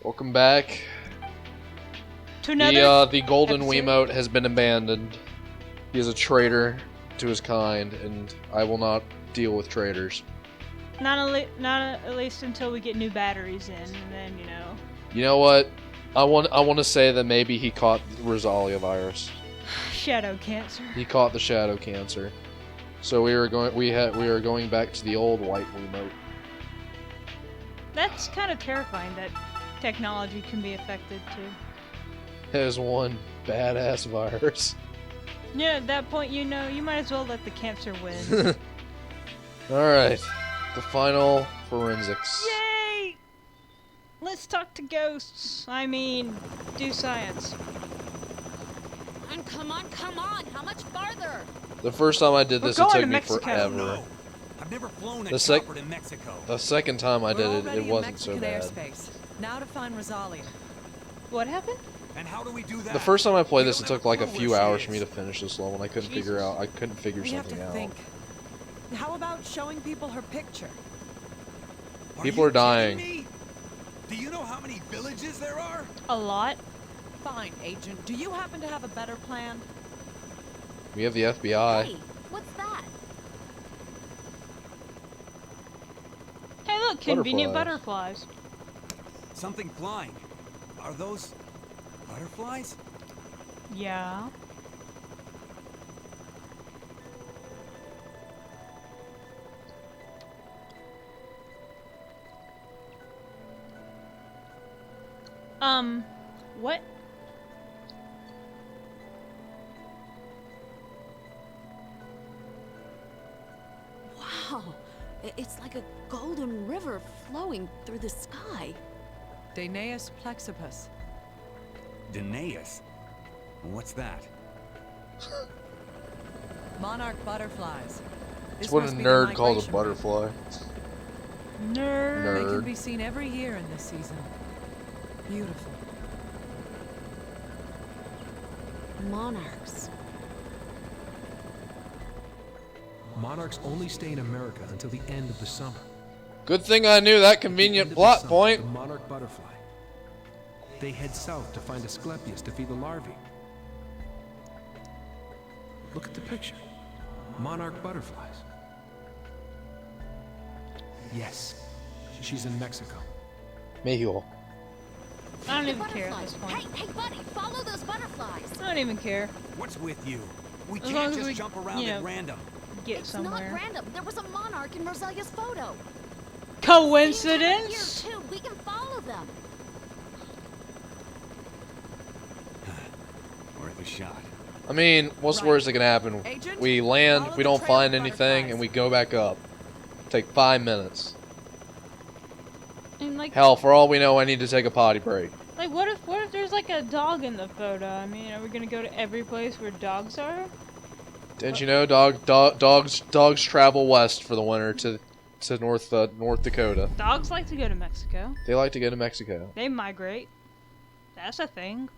Welcome back. To another The golden episode. Wiimote has been abandoned. He is a traitor to his kind, and I will not deal with traitors. Not at least until we get new batteries in, and then, you know. You know what? I want to say that maybe he caught the Rosalia virus. Shadow cancer. He caught the shadow cancer. So we are going back to the old white Wiimote. That's kind of terrifying that technology can be affected too. Has one badass virus. Yeah, at that point, you know, you might as well let the cancer win. Alright. The final forensics. Yay! Let's talk to ghosts. I mean, do science. Come on! How much farther? The first time I did this, We're it going took to me Mexico. forever. No, I've never flown a The chopper to Mexico. The second time I We're did it, already it in wasn't so Mexican bad. airspace. Now to find Rosalia. What happened? And how do we do that? The first time I played this, We it don't took like a have a few clue where she hours for me is. to finish this level, and I couldn't Jesus. figure We have to something out. think. How about showing people her picture? People you are dying. kidding me? Do you know how many villages there are? A lot. Fine, Agent. Do you happen to have a better plan? We have the FBI. Hey, what's that? Hey, look, convenient butterflies. Something flying. Are those butterflies? Yeah. What? Wow, it's like a golden river flowing through the sky. Danaeus plexipus. Danaeus? What's that? Monarch butterflies. That's This what a must be their nerd calls a migration butterfly. Nerd. route. They Nerd. can be seen every year in this season. Beautiful. Monarchs. Monarchs only stay in America until the end of the summer. Good thing I knew that At the convenient end of the plot summer, point. The monarch butterfly. They head south to find Asclepius to feed the larvae. Look at the picture. Monarch butterflies. Yes, she's in Mexico. Mexico. I don't The even care at this butterflies. point. Hey, buddy, follow those butterflies. I don't even care. What's with you? We As long can't as just we, jump around you at know, random. Get It's somewhere. not random. There was a monarch in Rosalia's photo. Coincidence? Here too. We can follow them. Worth a shot. I mean, what's the Right. worst that can happen? Agent, We land, follow we the don't trail find of anything, butterflies. and we go back up. Take 5 minutes. And like, Hell, for all we know, I need to take a potty break. what if there's like a dog in the photo? I mean, are we gonna go to every place where dogs are? Didn't you know dogs travel west for the winter to North Dakota? Dogs like to go to Mexico. They like to go to Mexico. They migrate. That's a thing.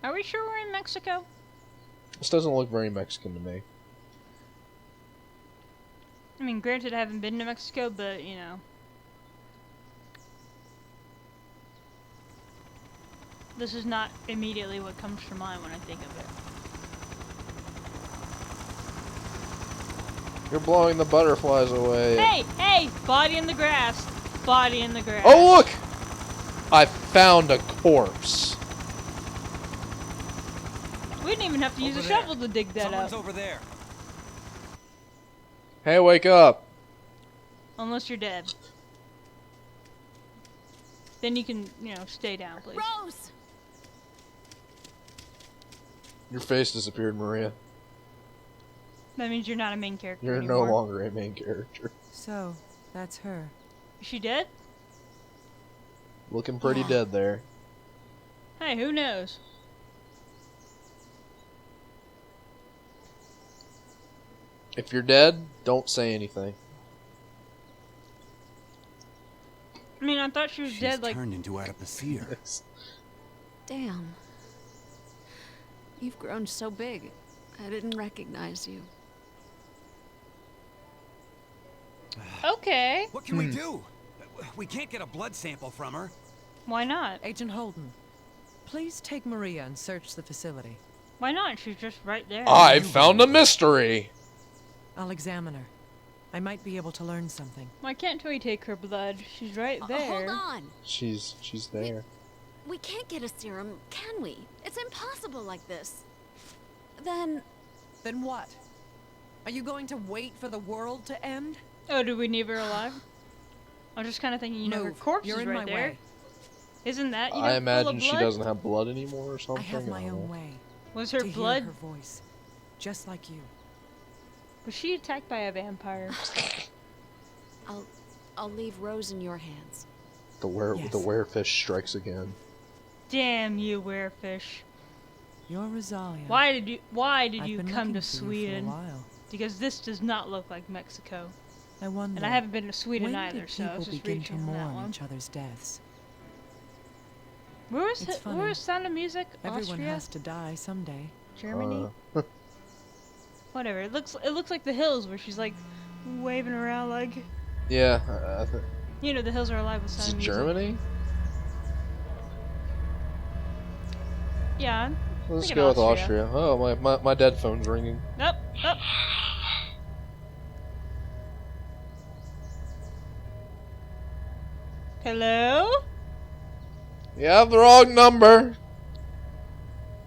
Are we sure we're in Mexico? This doesn't look very Mexican to me. I mean, granted, I haven't been to Mexico, but you know. This is not immediately what comes to mind when I think of it. You're blowing the butterflies away. Hey! Body in the grass. Body in the grass. Oh look! I found a corpse. We didn't even have to use a Over there. shovel to dig that Someone's up. over there. Hey, wake up. Unless you're dead. Then you can, you know, stay down, please. Rose. Your face disappeared, Maria. That means you're not a main character You're anymore. no longer a main character. So, that's her. Is she dead? Looking pretty Yeah. dead there. Hey, who knows? If you're dead, don't say anything. I mean, I thought she was She's dead, like, turned into Adipocere. Damn. You've grown so big. I didn't recognize you. Okay. What can we do? We can't get a blood sample from her. Why not? Agent Holden, please take Maria and search the facility. Why not? She's just right there. I found a mystery. I'll examine her. I might be able to learn something. Why can't we take her blood? She's right Hold there. on. She's there. We can't get a serum, can we? It's impossible like this. Then Then what? Are you going to wait for the world to end? Oh, do we need her alive? I'm just kind of thinking, you know, her Move. corpse You're is in right my there. way. Isn't that, you know, I full imagine of she blood? doesn't have blood anymore or something. I have my don't own know. way. Was her to blood... hear her voice, just like you. Was she attacked by a vampire? I'll leave Rose in your hands. The Yes. werefish strikes again. Damn you, werefish. You're Rosalia. Why did I've you been come looking to for you Sweden? for a while. Because this does not look like Mexico. I wonder. And I haven't been to Sweden when either, did so I people was just begin to reaching for that mourn one. each other's deaths? Where It's funny. was Sound of Music? Everyone Austria? has to die someday. Germany? Whatever. It looks like the hills where she's like waving around like, Yeah. you know, the hills are alive with Is Sound it of Music. Germany? Yeah. Let's Thinking go with Austria. Austria. Oh, my dead phone's ringing. Up, up. Hello? You have the wrong number.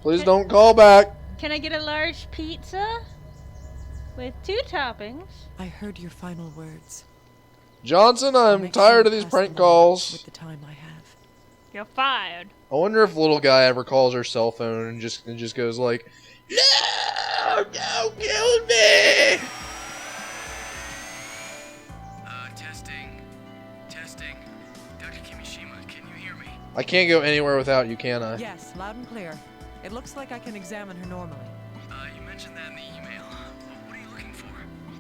Please don't call back. Can I get a large pizza? With 2 toppings. I heard your final words. Johnson, I'll I'm make sure tired to of these pass prank them on calls. With the time I have. You're fired. I wonder if little guy ever calls her cell phone and just goes like, "No, don't kill me." Testing. Dr. Kimishima, can you hear me? I can't go anywhere without you, can I? Yes, loud and clear. It looks like I can examine her normally. You mentioned that in the email. What are you looking for?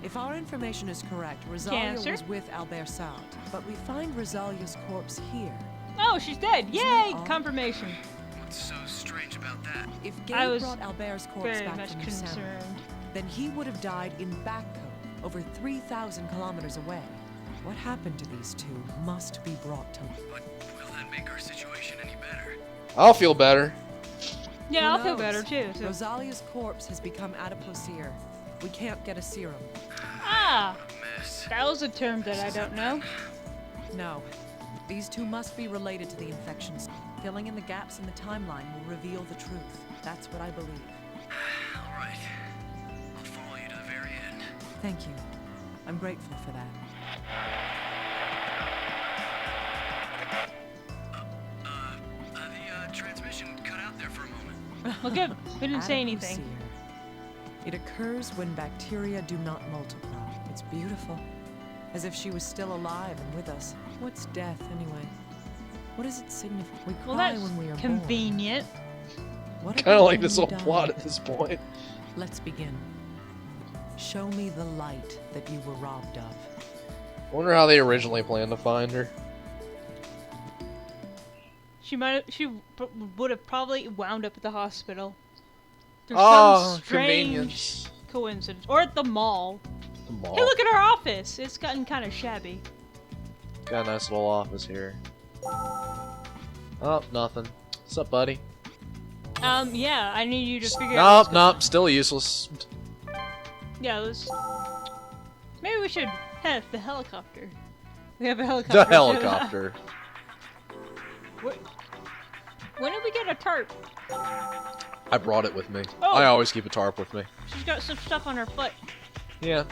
If our information is correct, Rosalia Cancer? was with Albert Salt, but we find Rosalia's corpse here. Oh, she's dead. Isn't Yay! that odd? Confirmation. What's so strange about that? If I Gabe was brought Albert's corpse Very back much from Lucerne, concerned. then he would have died in Bakko, over 3,000 kilometers away. What happened to these two must be brought to But will that make our situation any better? I'll feel better. Yeah, Who I'll feel knows? better too. So. Rosalia's corpse has become adipocere. We can't get a serum. Ah, Mess. that was a term that I don't know. No. These two must be related to the infections. Filling in the gaps in the timeline will reveal the truth. That's what I believe. All right. I'll follow you to the very end. Thank you. I'm grateful for that. The transmission cut out there for a moment. Well, good. We didn't say anything. Adipocere. It occurs when bacteria do not multiply. It's beautiful. As if she was still alive and with us. What's death, anyway? What does it signify? We Well, cry that's when we are convenient. born. What Kind of about like when this we whole die? plot at this point. Let's begin. Show me the light that you were robbed of. I wonder how they originally planned to find her. She would have probably wound up at the hospital. There's Oh, some strange convenience. coincidence, or at the mall. The mall. Hey, look at our office. It's gotten kind of shabby. Got a nice little office here. Oh, nothing. What's up, buddy? Yeah, I need you to figure out. Nope, still useless. Yeah, let's. Maybe we should have the helicopter. We have a helicopter. The too. helicopter. When did we get a tarp? I brought it with me. Oh. I always keep a tarp with me. She's got some stuff on her foot. Yeah.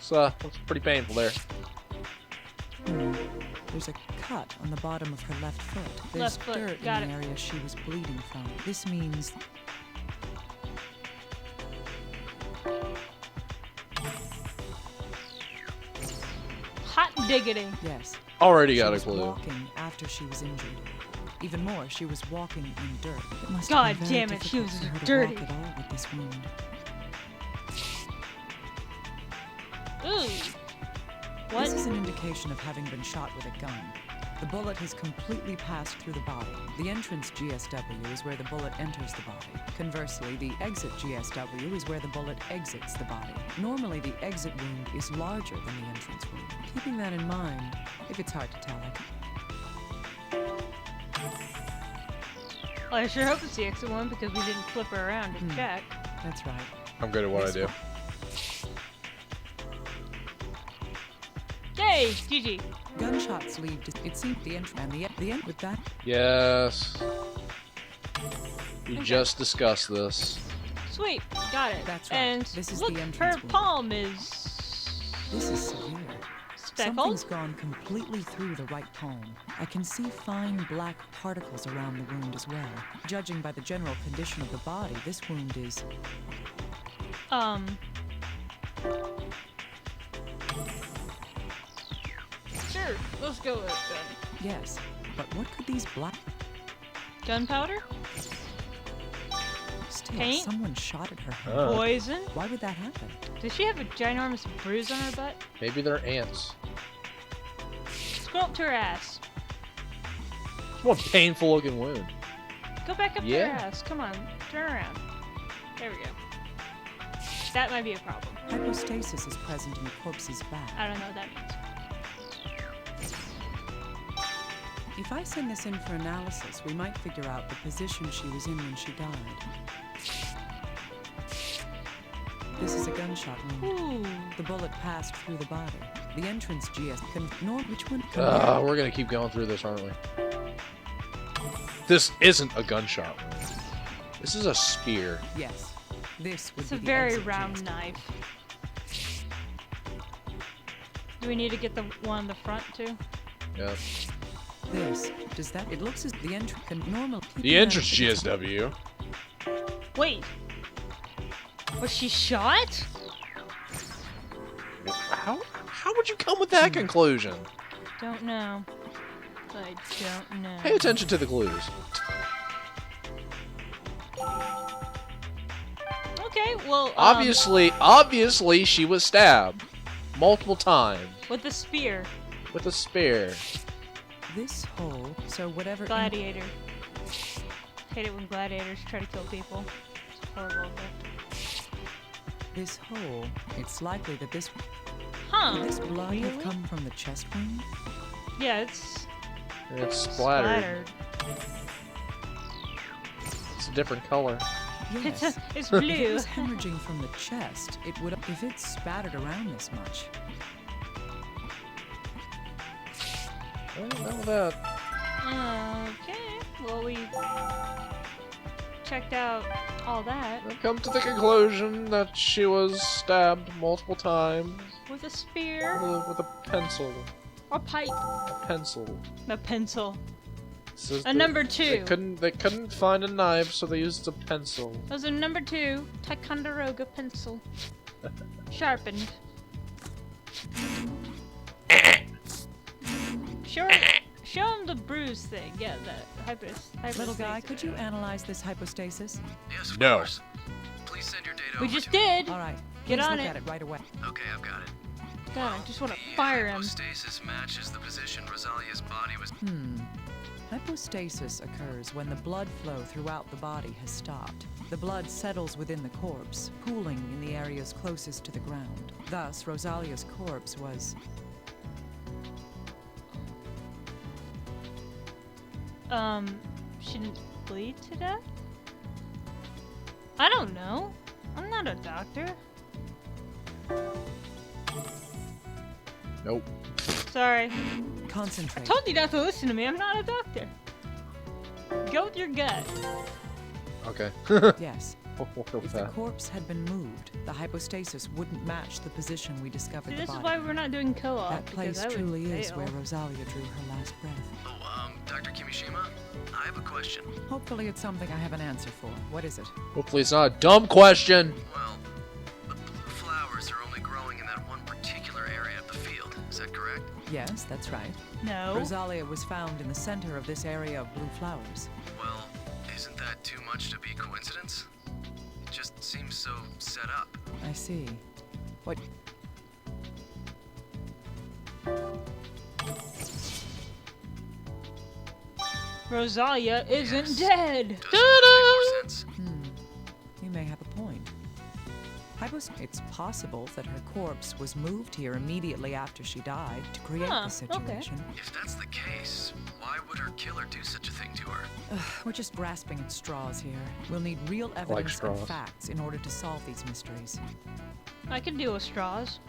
It's pretty painful there. There's a cut on the bottom of her left foot. There's Left foot, dirt got in the it. area she was bleeding from. This means Hot diggity. yes. Already She got a was clue. walking after she was injured. Even more, she was walking in dirt. It must God have been very damn it, she difficult was for her to dirty. walk at all with this wound. Ooh. What? This is an indication of having been shot with a gun. The bullet has completely passed through the body. The entrance GSW is where the bullet enters the body. Conversely, the exit GSW is where the bullet exits the body. Normally, the exit wound is larger than the entrance wound. Keeping that in mind, if it's hard to tell, Well, I sure hope it's the exit one because we didn't flip her around to check. that's right. I'm good at what I do. Yay! GG. Gunshots leave. It seemed the entry and the end with that. Yes. We just discussed this. Sweet, got it. That's right. And This is look, the her entrance wound. palm is This is severe. speckled. Something's gone completely through the right palm. I can see fine black particles around the wound as well. Judging by the general condition of the body, this wound is Sure, let's go with it then. yes. But what could these black Gunpowder? still? Paint? Someone shot at her head. Poison? Why would that happen? Does she have a ginormous bruise on her butt? Maybe they're ants. Let's go up to her ass. What a painful looking wound. Go back up to Yeah. her ass. Come on, turn around. There we go. That might be a problem. Hypostasis is present in the corpse's back. I don't know what that means. If I send this in for analysis, we might figure out the position she was in when she died. This is a gunshot wound. Ooh. The bullet passed through the body. The entrance GS which one? We're gonna keep going through this, aren't we? This isn't a gunshot wound. This is a spear. Yes. This would It's be a the very exit round GS. knife. Do we need to get the one in the front too? Yeah. This does that? It looks as the entrance can normal. The entrance GSW. Wait. Was she shot? How would you come with that conclusion? Don't know. I don't know. Pay attention to the clues. Okay, well, Obviously, she was stabbed multiple times with the spear, with a spear. This hole. So whatever. gladiator. Hate it when gladiators try to kill people. It's horrible. This hole. It's likely that this. Huh? Could this blood have Really? come from the chest wound? Yeah, it's It's splattered. splattered. It's a different color. Yes. It's If it blue. was hemorrhaging from the chest, it would. If it spattered around this much. I don't know that. Okay. Well, we checked out all that I've come to the conclusion that she was stabbed multiple times with a spear with a pencil. or pipe. A pencil. A pencil. Says A that number They 2. couldn't find a knife, so they used a pencil. That was a number 2 Ticonderoga pencil. Sharpened. Show him the bruise thing. Yeah, the hypostasis. Little guy, could you analyze this hypostasis? Yes, of No. course. Please send your data We over just to me. did. All right. Get please on look it. at it right away. Okay, I've got it. God, I just want to The fire him. hypostasis matches the position Rosalia's body was. Hypostasis occurs when the blood flow throughout the body has stopped. The blood settles within the corpse, pooling in the areas closest to the ground. Thus, Rosalia's corpse was. She didn't bleed to death? I don't know. I'm not a doctor. Nope. Sorry. Concentrate. Told you not to listen to me. I'm not a doctor. Go with your gut. Okay. Yes. We'll go with If the that. corpse had been moved, the hypostasis wouldn't match the position we discovered See, the this is body. why we're not doing co-op. That because place I would truly is fail. where Rosalia drew her last breath. Oh, Dr. Kimishima, I have a question. Hopefully it's something I have an answer for. What is it? Hopefully it's not a dumb question. Well, the blue flowers are only growing in that one particular area of the field. Is that correct? Yes, that's right. No. Rosalia was found in the center of this area of blue flowers. Well, isn't that too much to be coincidence? It just seems so set up. I see. What? Rosalia isn't Yes. dead. Doesn't that make more sense? You may have a point. It's possible that her corpse was moved here immediately after she died to create Huh, the okay. situation. If that's the case, why would her killer do such a thing to her? We're just grasping at straws here. We'll need real evidence and straws. facts in order to solve these mysteries. I can deal with straws.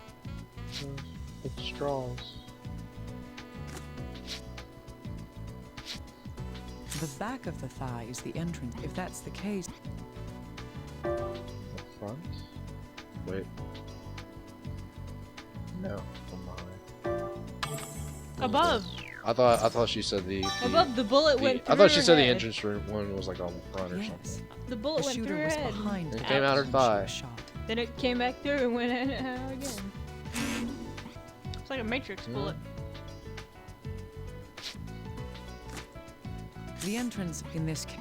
It's straws. The back of the thigh is the entrance. If that's the case, The front? Wait. No, from behind. Above. I thought she said the Above the bullet went through I thought she her said the head. entrance room one was like on the front or something. yes. The bullet The went through shooter her was head. behind It the came out her when she thigh. was shot. Then it came back through and went in out again. It's like a Matrix bullet. The entrance in this case.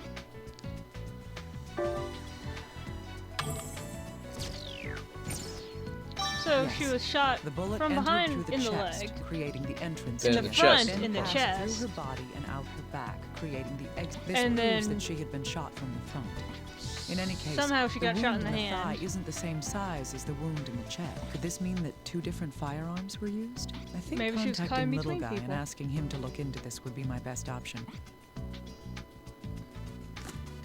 So Yes. she was shot The bullet from entered behind through the in the chest, leg, creating the entrance. In in to the, the front, chest. in the passed chest. through her body and out her back, creating the exit. This And proves then- that she had been shot from the front. In any case, Somehow she got the shot wound in the thigh hand. isn't the same size as the wound in the chest. Could this mean that two different firearms were used? I think Maybe she was caught in contacting Little between Guy and people. asking him to look into this would be my best option.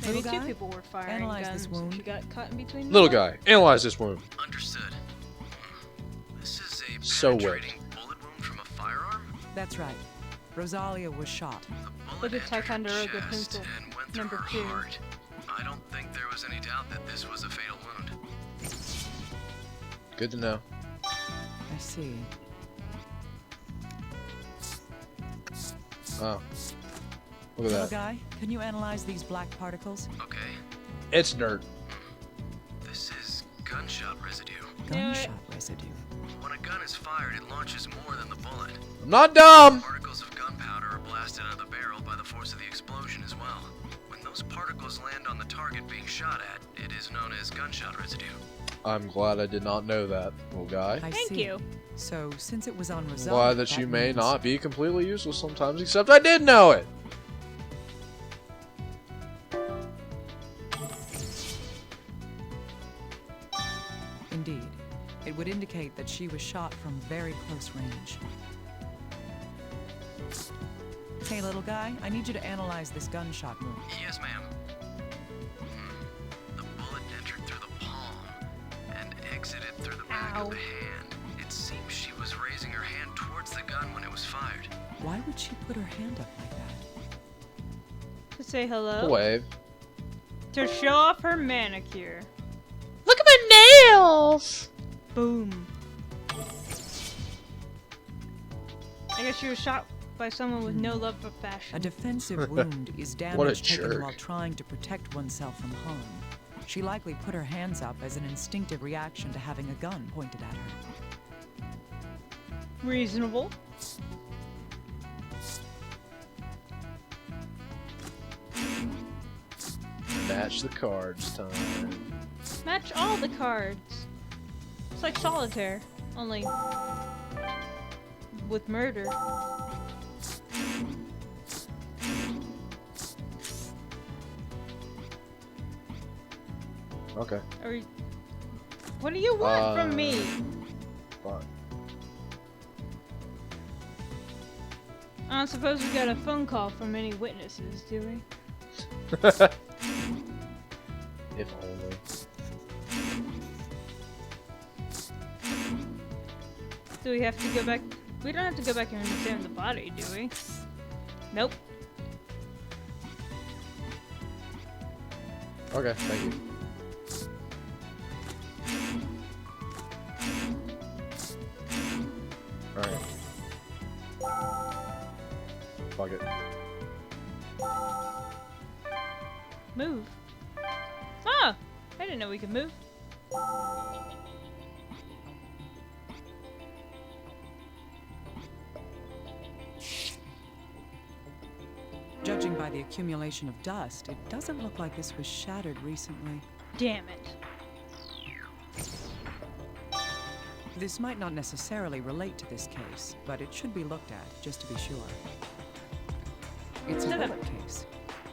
Maybe Little two guy, people were firing analyze guns. this and wound. She got caught in between. Little them. guy, analyze this wound. Understood. This is a So penetrating bullet wound from a firearm? That's right. Rosalia was shot. The bullet Look at entered her Ticonderoga chest pencil, and went through number her 2. heart. I don't think there was any doubt that this was a fatal wound. Good to know. I see. Oh. Look Little at that. guy, can you analyze these black particles? Okay, It's dirt. this is gunshot residue. Gunshot residue. When a gun is fired, it launches more than the bullet. I'm not dumb! Particles of gunpowder are blasted out of the barrel by the force of the explosion as well. When those particles land on the target being shot at, it is known as gunshot residue. I'm glad I did not know that, little guy. I Thank see. you. So, since it was on Rosalia, Why that you may means- not be completely useless sometimes, except I did know it! Indeed. It would indicate that she was shot from very close range. Hey, little guy, I need you to analyze this gunshot wound. Yes, ma'am. The bullet entered through the palm and exited through the back Ow. of the hand. It seems she was raising her hand towards the gun when it was fired. Why would she put her hand up like that? To say hello. Wave. To show off her manicure. Look at my nails! Boom. I guess she was shot by someone with no love for fashion. A defensive wound is What a damage taken jerk. while trying to protect oneself from harm. She likely put her hands up as an instinctive reaction to having a gun pointed at her. Reasonable. Match the cards time. Match all the cards. It's like solitaire, only with murder. Okay. Are we... What do you want from me? Fine. I don't suppose we got a phone call from any witnesses, do we? If only. Do we have to go back? We don't have to go back and examine the body, do we? Nope. Okay, thank you. Alright. Fuck it. Move. Ah! I didn't know we could move. Judging by the accumulation of dust, it doesn't look like this was shattered recently. Damn it. This might not necessarily relate to this case, but it should be looked at, just to be sure. It's a Shut up. bullet case.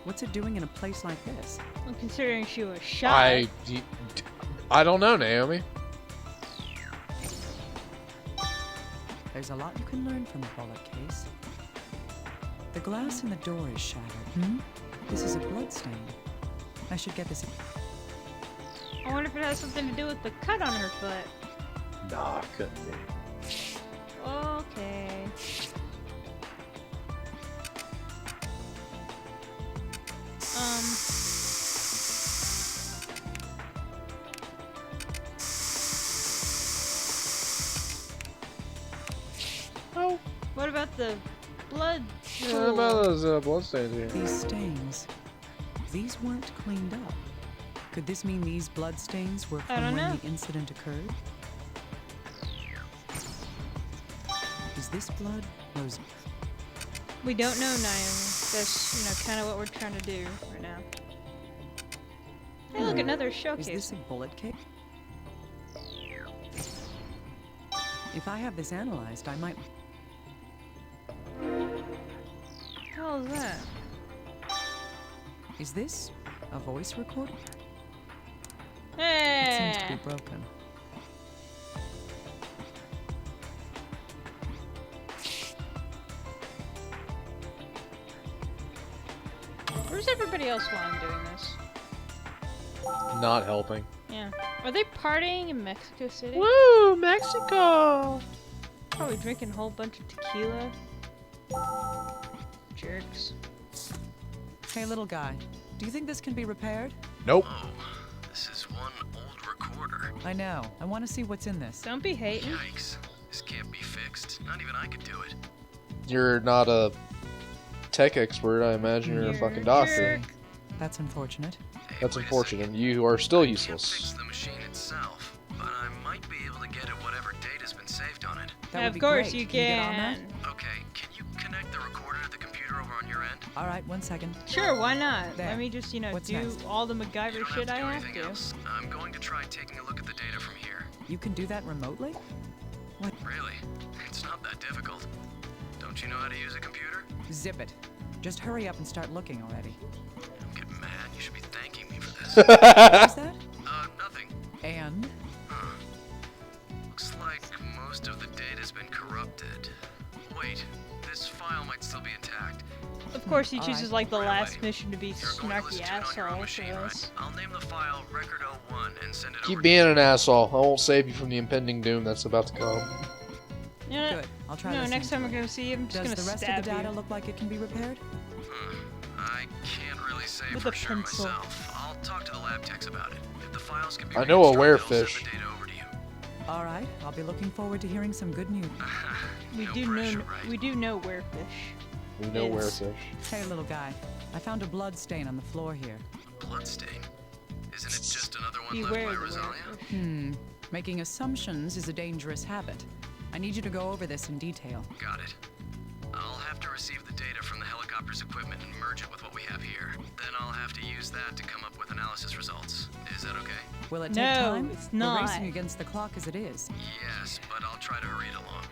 What's it doing in a place like this? Well, considering she was shot. I don't know, Naomi. There's a lot you can learn from a bullet case. The glass in the door is shattered. This is a blood stain. I should get this. I wonder if it has something to do with the cut on her foot. Nah, couldn't be. Okay. Oh. What about the blood Yeah, pool? what about those bloodstains here? These stains. These weren't cleaned up. Could this mean these blood stains were I from don't when know. the incident occurred? Is this blood Rose? We don't know, Naomi. That's, kind of what we're trying to do right now. Hey, look, another Is showcase. this a bullet case? If I have this analyzed, I might. What the hell is that? Is this a voice recorder? It seems to Hey! be broken. Where's everybody else while I'm doing this? Not helping. Yeah. Are they partying in Mexico City? Woo, Mexico! Probably drinking a whole bunch of tequila. Jerks. Hey, little guy. Do you think this can be repaired? Nope. Oh, this is one old recorder. I know. I want to see what's in this. Don't be hating. Yikes. This can't be fixed. Not even I could do it. You're not a tech expert. I imagine you're a You're fucking a doctor. jerk. That's unfortunate. Hey, That's wait a unfortunate. second. You are still I can't fix useless. the machine itself, but I might be able to get at whatever data's been saved on it. That would Of be course great. you Get on that? can. Okay, can you connect the recorder to the computer over on your end? All right, 1 second. Sure, why not? There. Let me just, What's do next? all the You MacGyver don't shit have I to do have anything to. else. I'm going to try taking a look at the data from here. You can do that remotely? Really? It's not that difficult. Don't you know how to use a computer? Zip it. Just hurry up and start looking already. Don't get mad. You should be thanking me for this. What is that? Nothing. And? Huh. Looks like most of the data's been corrupted. Wait, this file might still be intact. Of course, he All chooses right. the Right last away. mission to be You're going to snarky listen to it on your own asshole machine, for right? us. I'll name the file Record 01 and send it Keep over being an asshole. I won't save you from the impending doom that's about to come. Yeah. Good. I'll try No, this. next time we're gonna see him, I'm just Does gonna the rest of stab the data you. look like it can be repaired? I can't really say With for a sure pencil. myself. I'll talk to the lab techs about it. If the files can be I know a reconstructed, I'll werefish. send the data over to you. All right. I'll be looking forward to hearing some good news. We No do pressure, know. right? We do know where fish. We know where Is- fish. Hey, little guy. I found a blood stain on the floor here. Bloodstain. Isn't it just another one Beware left by the Rosalia? werefish. Making assumptions is a dangerous habit. I need you to go over this in detail. Got it. I'll have to receive the data from the helicopter's equipment and merge it with what we have here. Then I'll have to use that to come up with analysis results. Is that okay? Will it take No, time? it's We're not. racing against the clock as it is. Yes, but I'll try to hurry it along.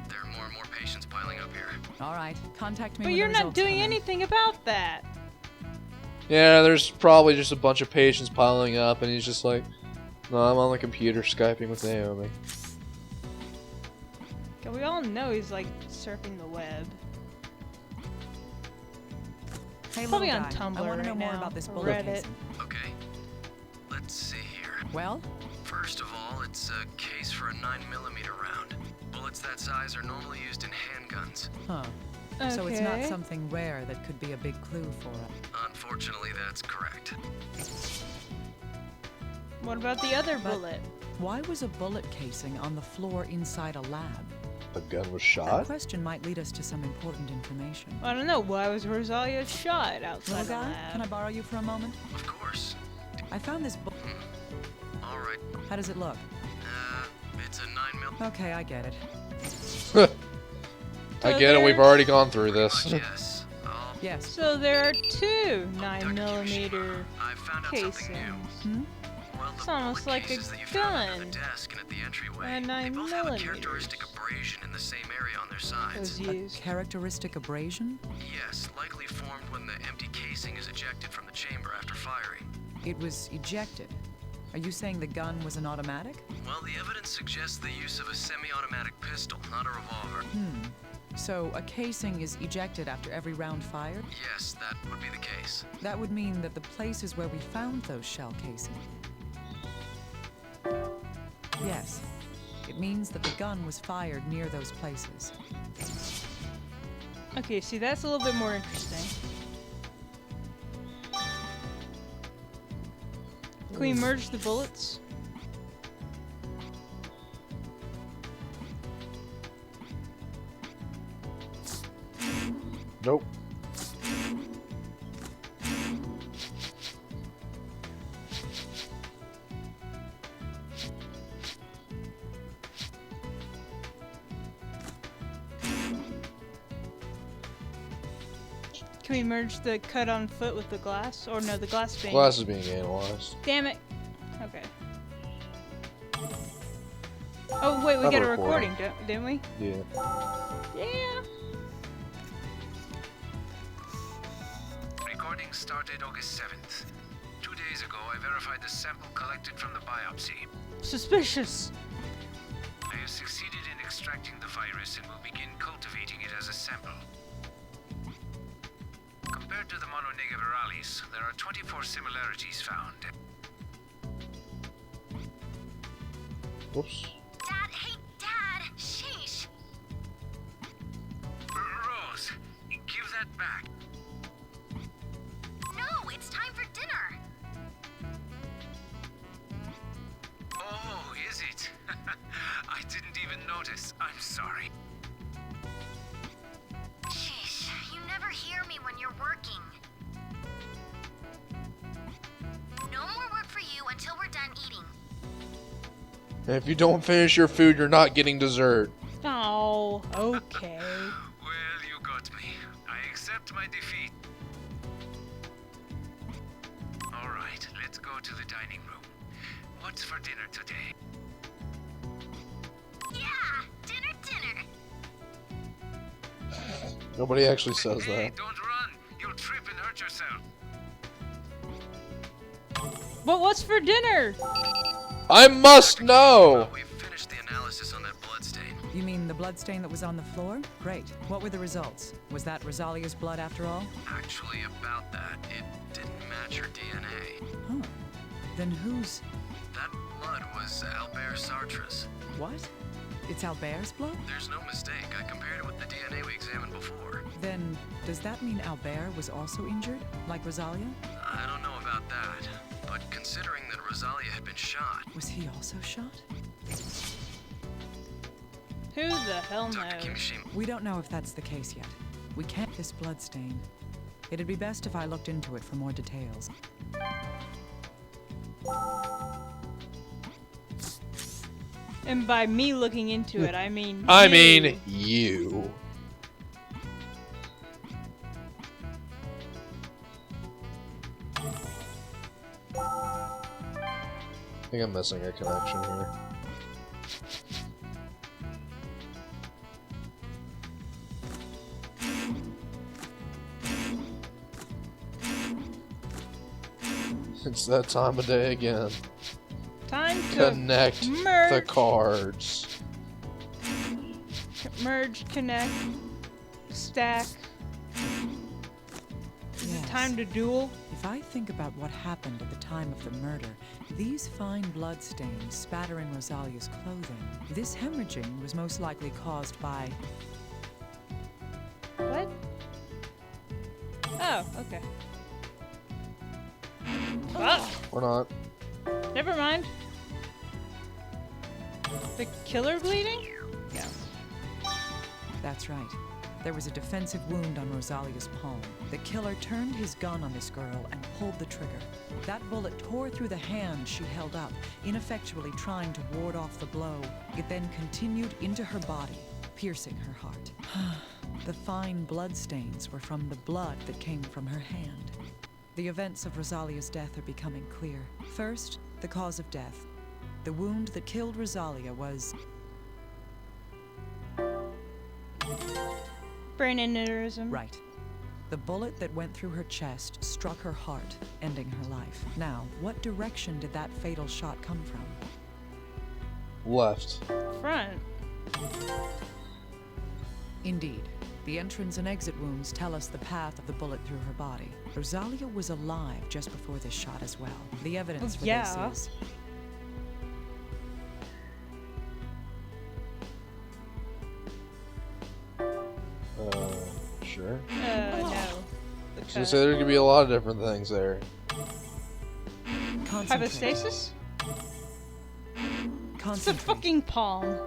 There are more and more patients piling up here. All right. Contact me But when you're the not results doing come in. anything about that. Yeah, there's probably just a bunch of patients piling up, and he's just like, no, I'm on the computer Skyping with Naomi. 'Cause we all know he's surfing the web. Hey, Probably little on guy, Tumblr I want to know right more now, about this or bullet Reddit. casing. Okay. Let's see here. Well, First of all, it's a case for a 9mm round. Bullets that size are normally used in handguns. huh. So it's not Okay. something rare that could be a big clue for us. Unfortunately, that's correct. What about the other But- bullet? Why was a bullet casing on the floor inside a lab? The gun was That shot? question might lead us to some important information. I don't know. Why was Rosalia shot outside Little the guy, lab? can I borrow you for a moment? Of course. I found this book. All right. How does it look? It's a 9mm. Okay, I get it. I get it, we've already gone through this. Yes. I'll Yes. So there are two I'll 9mm Takashima. I found out something new. casings. Well, the It's almost bullet like a cases that you found under gun. the desk and at the entryway, A they both have a 9mm. characteristic abrasion in the same area on their sides. Was A used. characteristic abrasion? Yes, likely formed casing is ejected from the chamber after firing. It was ejected. Are you saying the gun was an automatic? Well, the evidence suggests the use of a semi-automatic pistol, not a revolver. So a casing is ejected after every round fired? Yes, that would be the case. That would mean that the places where we found those shell casings. Yes. It means that the gun was fired near those places. Okay, see, that's a little bit more interesting. Can we merge the bullets? Nope. Can we merge the cut on foot with the glass? Or no, the glass being... Glass is being analyzed. Damn it. Okay. Oh, wait, we Have got a a recording. recording, didn't we? Yeah. Yeah. Recording started August 7th. 2 days ago, I verified the sample collected from the biopsy. Suspicious. I have succeeded in extracting the virus and will begin cultivating it as a sample. Compared to the mononegavirales, there are 24 similarities found. Whoops. Dad, hey, Dad! Sheesh! Rose, give that back. No, it's time for dinner! Oh, is it? I didn't even notice. I'm sorry. Sheesh, you never hear me when you're working. No more work for you until we're done eating. And if you don't finish your food, you're not getting dessert. Oh, okay. Well, you got me. I accept my defeat. All right, let's go to the dining room. What's for dinner today? Yeah, dinner! Nobody actually says Hey, that. don't run. You'll trip and hurt yourself. But what's for dinner? I must know! We've finished the analysis on that bloodstain. You mean the bloodstain that was on the floor? Great. What were the results? Was that Rosalia's blood after all? Actually, about that, it didn't match her DNA. Huh. Then whose... That blood was Albert Sartre's. What? It's Albert's blood? There's no mistake. I compared it with the DNA we examined before. Then, does that mean Albert was also injured? Like Rosalia? I don't know about that, but considering that Rosalia had been shot, Was he also shot? Who the hell Dr. knows? Kimishima, We don't know if that's the case yet. We can't this bloodstain. It'd be best if I looked into it for more details. And by me looking into it, I mean I you. mean, you. I think I'm missing a connection here. It's that time of day again. Time to Connect merge. the cards. Merge, connect, stack. Is Yes. it time to duel? If I think about what happened at the time of the murder, these fine bloodstains spattering Rosalia's clothing, this hemorrhaging was most likely caused by... What? Oh, okay. Oh, Or not. never mind. The killer bleeding? Yeah. That's right. There was a defensive wound on Rosalia's palm. The killer turned his gun on this girl and pulled the trigger. That bullet tore through the hand she held up, ineffectually trying to ward off the blow. It then continued into her body, piercing her heart. The fine bloodstains were from the blood that came from her hand. The events of Rosalia's death are becoming clear. First, the cause of death. The wound that killed Rosalia was... Brain aneurysm. Right. The bullet that went through her chest struck her heart, ending her life. Now, what direction did that fatal shot come from? Left. Front. Indeed. The entrance and exit wounds tell us the path of the bullet through her body. Rosalia was alive just before this shot as well. The evidence for yeah. this is... Sure. No. I was gonna say there could be a lot of different things there. Concentrate. Hypostasis? It's a Concentrate. fucking palm.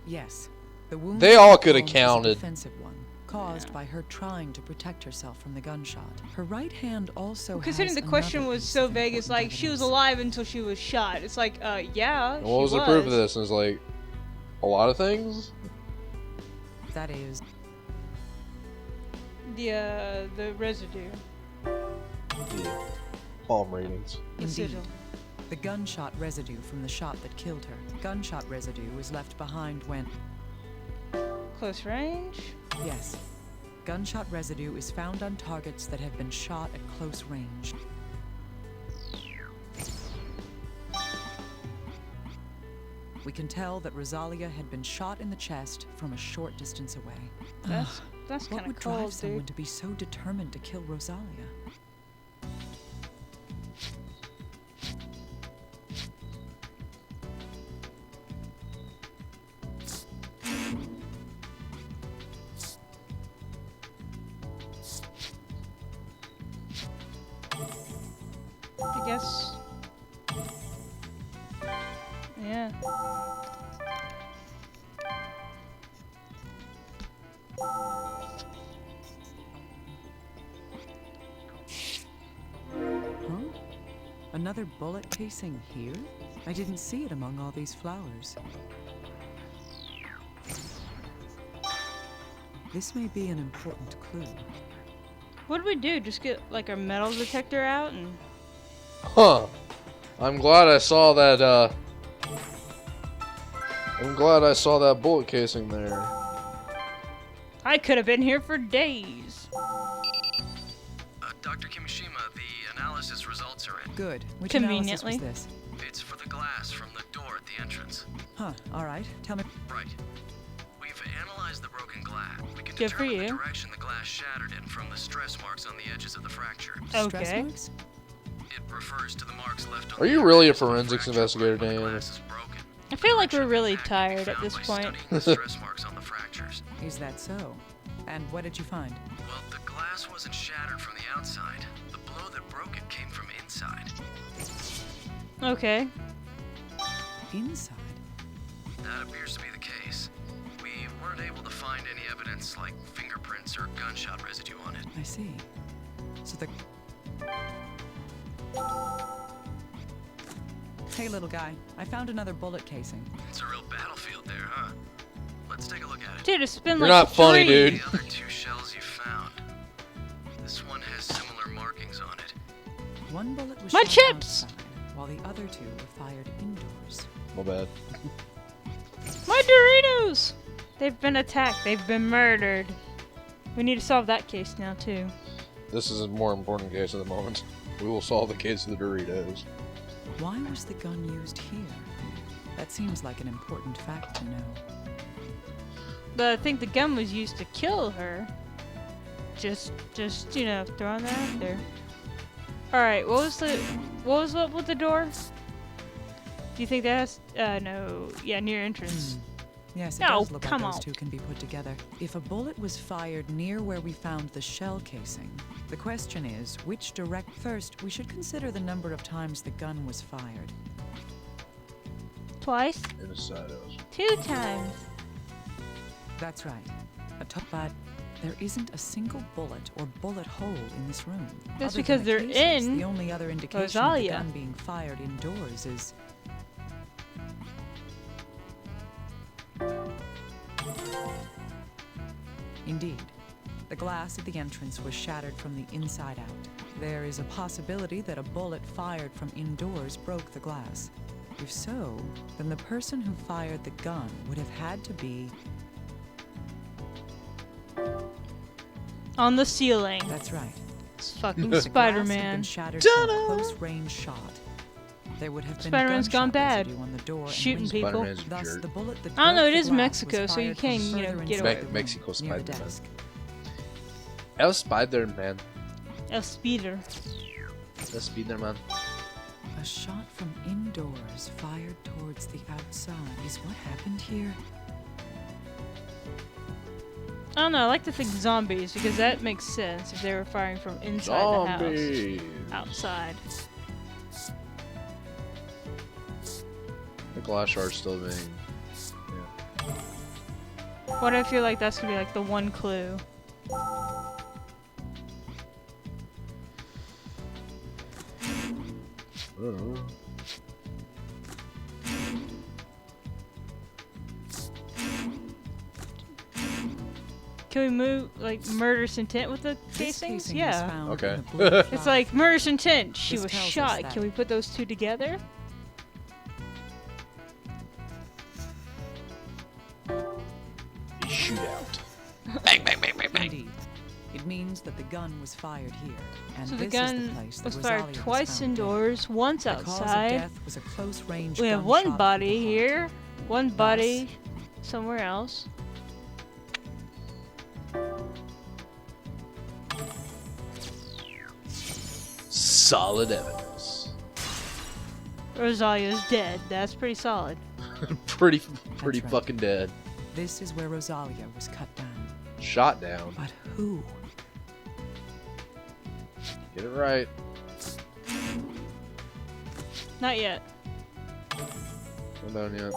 Yes. The wound They all on coulda Holmes is a counted. defensive one, caused by her trying to protect herself from the gunshot. Her right hand also Considering has the question another was piece so of vague, it's important like she was evidence. alive until she was shot. It's like, yeah, And what was the proof of this? And it's like a lot of things. That is... The residue. Yeah. Palm readings. The Indeed. sigil. The gunshot residue from the shot that killed her. Gunshot residue was left behind when... Close range. Yes. Gunshot residue is found on targets that have been shot at close range. We can tell that Rosalia had been shot in the chest from a short distance away. That's What kind would of drive cold, someone dude. to be so determined to kill Rosalia? I guess. Yeah. Huh? Another bullet casing here? I didn't see it among all these flowers. This may be an important clue. What do we do? Just get like our metal detector out and Huh. I'm glad I saw that, I'm glad I saw that bullet casing there. I could have been here for days. Dr. Kimishima, the analysis results are in. Good. Which Conveniently. analysis was this? It's for the glass from the door at the entrance. Huh, alright. Tell me. Right. We've analyzed the broken glass. We can Good for determine the you. direction the glass shattered in from the stress marks on the edges of the fracture. Stress Okay. marks? It refers to the marks left on Are the you really a edges of the forensics fracture investigator, where the Dan? glass is broken. I feel like we're Direction of really impact can be tired at found this by point. studying the stress marks on the fractures. Is that so? And what did you find? Well, the glass wasn't shattered from the outside. The blow that broke it came from inside. Okay. Inside? That appears to be the case. We weren't able to find any evidence like fingerprints or gunshot residue on it. I see. So the... Hey, little guy. I found another bullet casing. It's a real battlefield there, huh? Let's take a look at it. Dude, it's been You're like not funny, 3. dude. The other two shells you found. This one has similar markings on it. One bullet was My shot chips! outside, while the other two were fired indoors. My bad. My Doritos! They've been attacked. They've been murdered. We need to solve that case now, too. This is a more important case at the moment. We will solve the case of the Doritos. Why was the gun used here? That seems like an important fact to know. But I think the gun was used to kill her. Just you know, throwing that out there. Alright, what was up with the door? Do you think that's, no, yeah, near entrance. Yes, it No, does look come like those on. two can be put together. If a bullet was fired near where we found the shell casing, the question is, which direct... First, we should consider the number of times the gun was fired. Twice? In the sidos. 2 times. That's right. But there isn't a single bullet or bullet hole in this room. That's Other because than they're the cases, in The only other indication of the Rosalia. gun being fired indoors is... Indeed. The glass at the entrance was shattered from the inside out. There is a possibility that a bullet fired from indoors broke the glass. If so, then the person who fired the gun would have had to be... On the ceiling. That's right. It's fucking The glass had been Spider-Man. shattered from a close-range shot. There would have been Spider-Man's gone gunshot bad. residue on the door and Shooting window. people. Spider-Man's a Thus, jerk. the bullet that I don't know, broke it the is glass Mexico, was so you fired can, from you know, further get inside away. the room, Mexico near the Spider-Man. desk. I was Spider-Man. El Speeder. The Spider-Man. A shot from indoors fired towards the outside is what happened here. I don't know, I like to think zombies because that makes sense if they were firing from inside the house. Outside. The glass shard's still being. What I feel like that's gonna be like the one clue. Oh. Can we move like murderous intent with the This casings? casing was Yeah. found Okay. in a blue It's flower. like murderous intent. She This was tells us shot. that. Can we put those two together? Shootout. Indeed. It means that the gun was fired here, and So the this is the gun place that was Rosalia fired twice found dead. indoors, once The cause of outside. death was a close-range We have one gunshot body to the heart. here, one body somewhere else. Solid evidence. Rosalia's dead. That's pretty solid. pretty right. fucking dead. This is where Rosalia was cut down. Shot down. But who? Get it right. Not yet. Not done yet.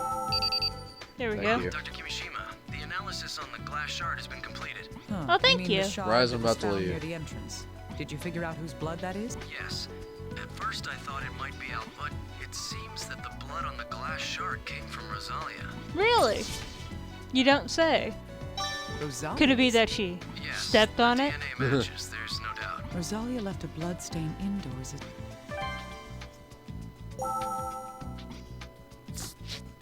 There we Thank go. you. Dr. Kimishima, the analysis on the glass shard has been completed. Huh, Oh, thank mean you. The shard Rise, that I'm was about to found leave. near the entrance. Did you figure out whose blood that is? Yes. At first I thought it might be Al, but it seems that the blood on the glass shard came from Rosalia. Really? You don't say. Rosalia. Could it be that she Yes. stepped on the it? DNA matches, there's no doubt. Rosalia left a blood stain indoors.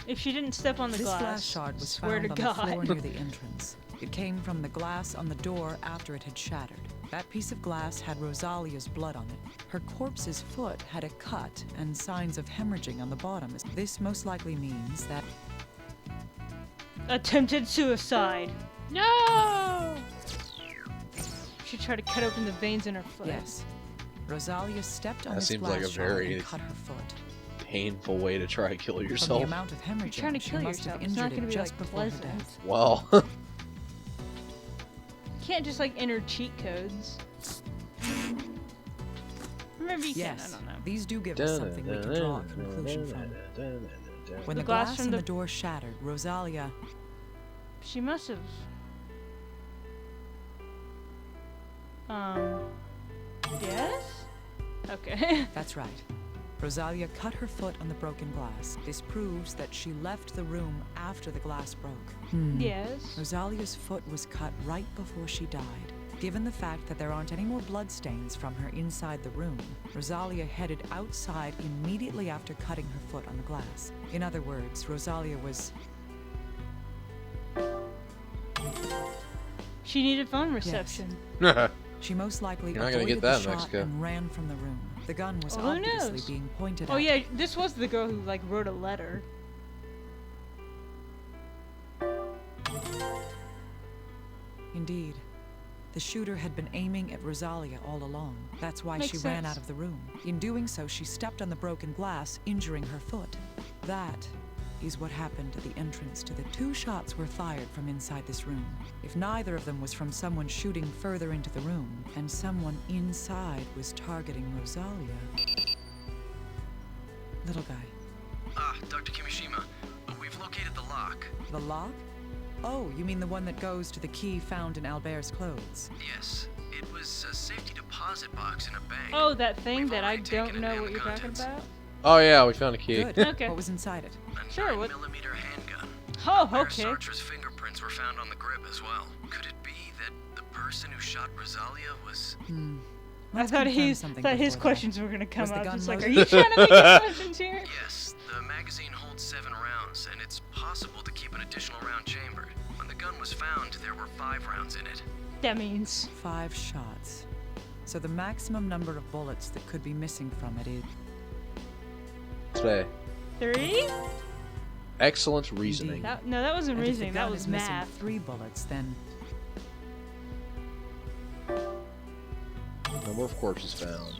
If she didn't step on the This glass, glass shard was swear found to on the floor God. near the entrance. It came from the glass on the door after it had shattered. That piece of glass had Rosalia's blood on it. Her corpse's foot had a cut and signs of hemorrhaging on the bottom. This most likely means that Attempted suicide. No! She tried to cut open the veins in her foot. yes, Rosalia stepped on That this seems glass like a shard very- and cut her foot. Painful way to try to kill From the yourself. amount of hemorrhaging, You're trying to she kill must yourself. have It's not injured going it to be just like before her pleasant. death. Well, You can't just like enter cheat codes. Maybe you Yes, can. I don't know. these do give us something we can draw a conclusion from. When The the glass glass from in the- the door shattered, Rosalia She must have. Yes? Okay. That's right. Rosalia cut her foot on the broken glass. This proves that she left the room after the glass broke. Yes. Rosalia's foot was cut right before she died. Given the fact that there aren't any more bloodstains from her inside the room, Rosalia headed outside immediately after cutting her foot on the glass. In other words, Rosalia was... She needed phone reception. She most likely You're not gonna avoided get that in the shot Mexico. and ran from the room. The gun was Well, who obviously knows? being pointed Oh at. yeah, this was the girl who like wrote a letter. Indeed. The shooter had been aiming at Rosalia all along. That's why Makes she ran sense. out of the room. In doing so, she stepped on the broken glass, injuring her foot. That is what happened at the entrance to the 2 shots were fired from inside this room. If neither of them was from someone shooting further into the room, and someone inside was targeting Rosalia... Little guy. Ah, Dr. Kimishima, we've located the lock. The lock? Oh, you mean the one that goes to the key found in Albert's clothes? Yes, it was a safety deposit box in a bank. Oh, that thing We've that I already taken don't it know and what the you're talking contents. about. Oh yeah, we found a key. Good. Okay. What was inside it? A Sure, what- 9mm handgun. Oh, Bear okay. Sartre's fingerprints were found on the grip as well. Could it be that the person who shot Rosalia was... I Let's thought confirm his something thought his before that. questions were gonna come Was the up. gun Just like, are loaded? you trying to make up questions here? Yes, the magazine holds 7 rounds, and it's possible to keep an additional round chambered. When the gun was found, there were 5 rounds in it. fuck that means. 5 shots. So the maximum number of bullets that could be missing from it is... Today. 3? Excellent reasoning. No, that wasn't And if the reasoning. That gun was is missing math. 3 bullets, then... Number of corpses found.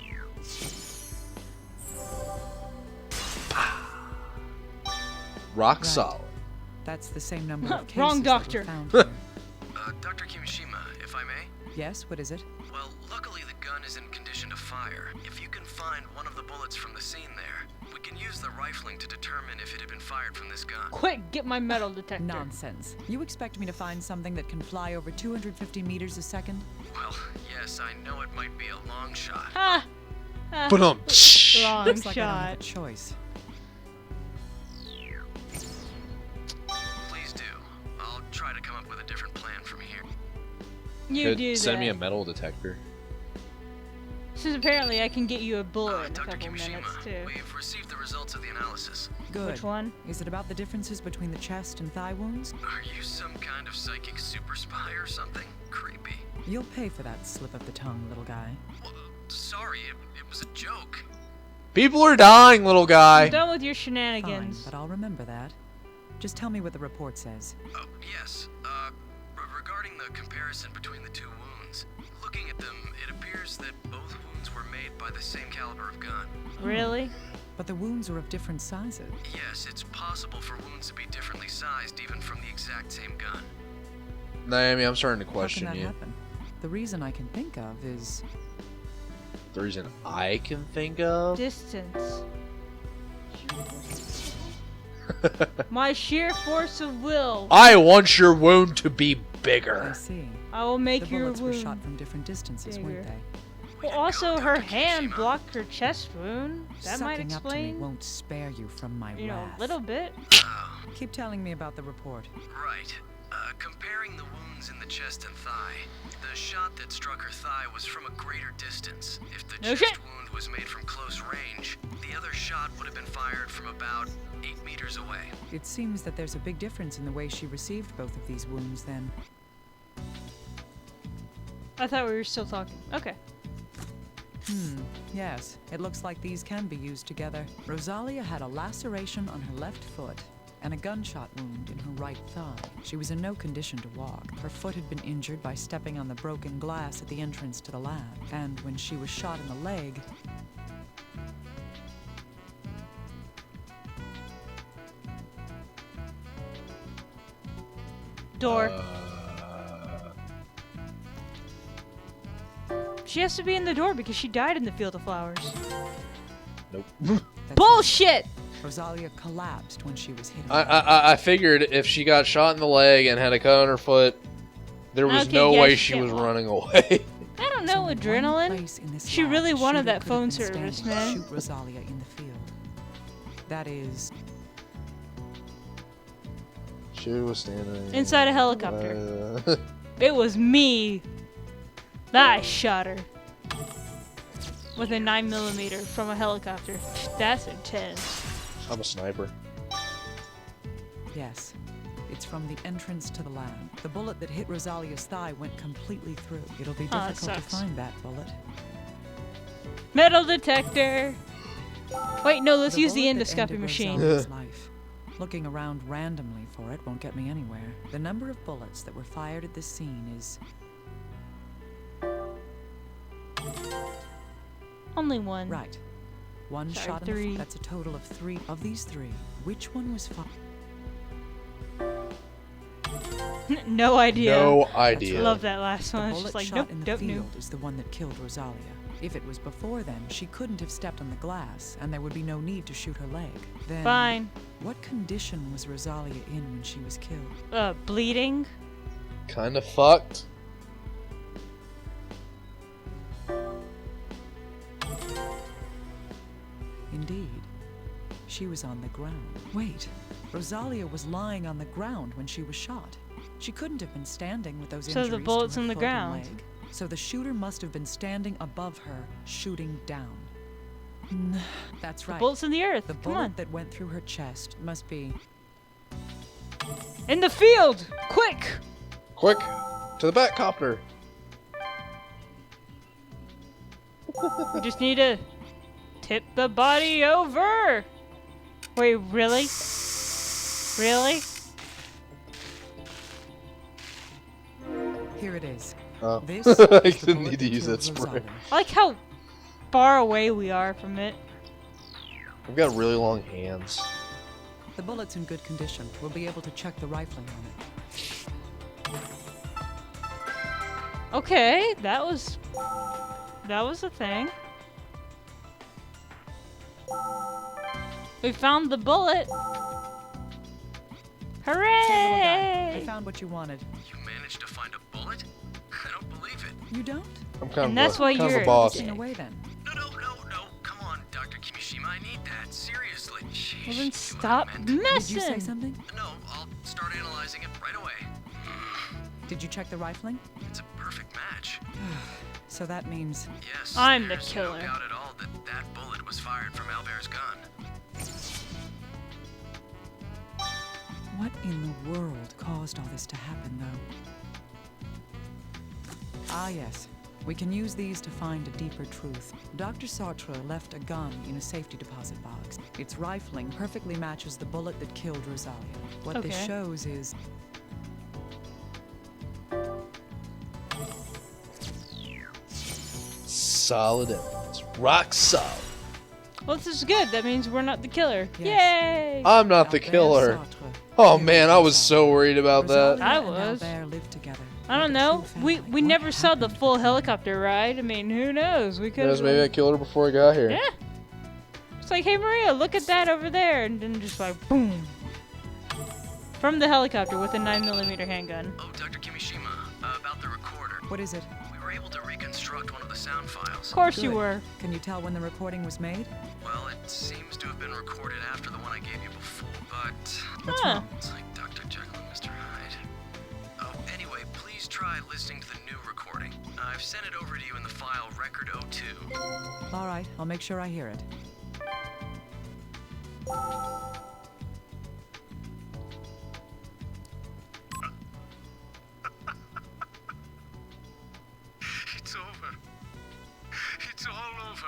Rock solid. That's the same number of cases Wrong that were doctor. found here. Dr. Kimishima, if I may? Yes, what is it? Well, luckily the gun is in condition to fire. If you can find one of the bullets from the scene there, we can use the rifling to determine if it had been fired from this gun. Quick, get my metal detector. Nonsense. You expect me to find something that can fly over 250 meters a second? Well, yes, I know it might be a long shot. Ha! But Wrong Looks like I don't have shot. a choice. Please do. I'll try to come up with a different plan from here. You Could do send that. me a metal detector. Since apparently I can get you a bullet in a Dr. couple Kimishima, minutes too. we've received the results of the analysis. Good. Which one? Is it about the differences between the chest and thigh wounds? Are you some kind of psychic super spy or something? Creepy. You'll pay for that slip of the tongue, little guy. Well, sorry, it was a joke. People are dying, little I'm guy. done with your Fine, shenanigans. but I'll remember that. Just tell me what the report says. Oh, yes. Regarding the comparison between the 2 wounds, looking at them, it appears that both wounds were made by the same caliber of gun. Really? But the wounds are of different sizes. Yes, it's possible for wounds to be differently sized, even from the exact same gun. Naomi, I'm starting to How question can that you. happen? The reason I can think of is... The reason I can think of. Distance. My sheer force of will. I want your wound to be I bigger. see. I will The make your bullets were wound. shot from different distances, weren't bigger. they? Well, also her Dr. hand Kimishima. blocked her chest wound. That might Sucking up to me explain. won't spare you from my You know, wrath. a little bit. Oh, Keep telling me about the report. right. Comparing the wounds in the chest and thigh, the shot that struck her thigh was from a greater distance. If the No chest shit. wound was made from close range, the other shot would have been fired from about 8 meters away. It seems that there's a big difference in the way she received both of these wounds then. I thought we were still talking. Okay. Yes, it looks like these can be used together. Rosalia had a laceration on her left foot and a gunshot wound in her right thigh. She was in no condition to walk. Her foot had been injured by stepping on the broken glass at the entrance to the lab. And when she was shot in the leg, Door. She has to be in the door because she died in the field of flowers. Nope. that's Bullshit! Rosalia collapsed when she was hit. I figured if she got shot in the leg and had a cut on her foot, there was Okay, no yeah, way she she was can't walk. running away. I don't So know, in one adrenaline. place in this She lab, really the wanted shooter that could have phone been standing service, to man. Shoot Rosalia in the field. That is, She was standing Inside a helicopter. Uh, It was me that I shot her. With a 9mm from a helicopter. That's intense. I'm a sniper. yes. It's from the entrance to the lab. The bullet that hit Rosalia's thigh went completely through. It'll be Aw, that difficult to sucks. find that bullet. Metal detector! Wait, no, let's The use the bullet that endoscopy ended machine. Rosalia's life. Looking around randomly for it won't get me anywhere. The number of bullets that were fired at this scene is... Only one. Right. One Sorry, shot in the 3. foot. That's a total of 3. Of these 3, which one was fired? No idea. No I idea. love that last The one. It's bullet just like, shot nope, in the don't field know. is the one that killed Rosalia. If it was before then, she couldn't have stepped on the glass, and there would be no need to shoot her leg. Then, Fine. what condition was Rosalia in when she was killed? Bleeding? Kinda fucked. Indeed. She was on the ground. Wait, Rosalia was lying on the ground when she was shot. She couldn't have been standing with those So the injuries to bullet's her on the foot and ground. leg. So the shooter must have been standing above her, shooting down. That's The right. bullet's in the earth. The Come bullet on. that went through her chest must be... In the field! Quick! Quick! To the Batcopter! We just need to tip the body over. Wait, really? Really? Here it is. Oh. This I is the didn't bullet need to use killed that spray. Rosalia. I like how far away we are from it. I've got really long hands. The bullet's in good condition. We'll be able to check the rifling on it. Okay, that was a thing. We found the bullet. Hey, little guy, I Hooray! found what you wanted. You managed to find a bullet? I don't believe it. You don't? I'm kind And of that's why kind of you're a boss. In a way, then. No. Come on, Dr. Kimishima. I need that. Seriously. Sheesh, Well, you then know stop what I meant. Did you say messing. something? No, I'll start analyzing it right away. Did you check the rifling? It's a perfect match. So that means Yes. I'm the there's killer. No doubt at all that that bullet was fired from Albert's gun. what in the world caused all this to happen, though? Ah, yes. We can use these to find a deeper truth. Dr. Sartre left a gun in a safety deposit box. Its rifling perfectly matches the bullet that killed Rosalia. What this Okay. shows is Solid evidence. Rock solid. Well, this is good. That means we're not the killer. Yes. Yay! I'm not the Albert killer. Sartre Oh killed man, I was Rosalia. so worried about that. Rosalia I and was. Albert lived together. I don't like a know. true We family. What never saw the happened? full helicopter ride. I mean, who knows? We could. Because maybe I killed her before I got here. Yeah. It's like, hey Maria, look at that over there, and then just like boom, from the helicopter with a 9mm handgun. Oh, Dr. Kimishima, about the recorder. What is it? We were able to reconstruct one of the sound files. Of course you Good. were. Can you tell when the recording was made? Well, it seems to have been recorded after the one I gave you before, but What's Huh. wrong? it's like Dr. Jekyll and Mr. Hyde. Oh, anyway, please try listening to the new recording. I've sent it over to you in the file Record 02. All right, I'll make sure I hear it. It's over. It's all over.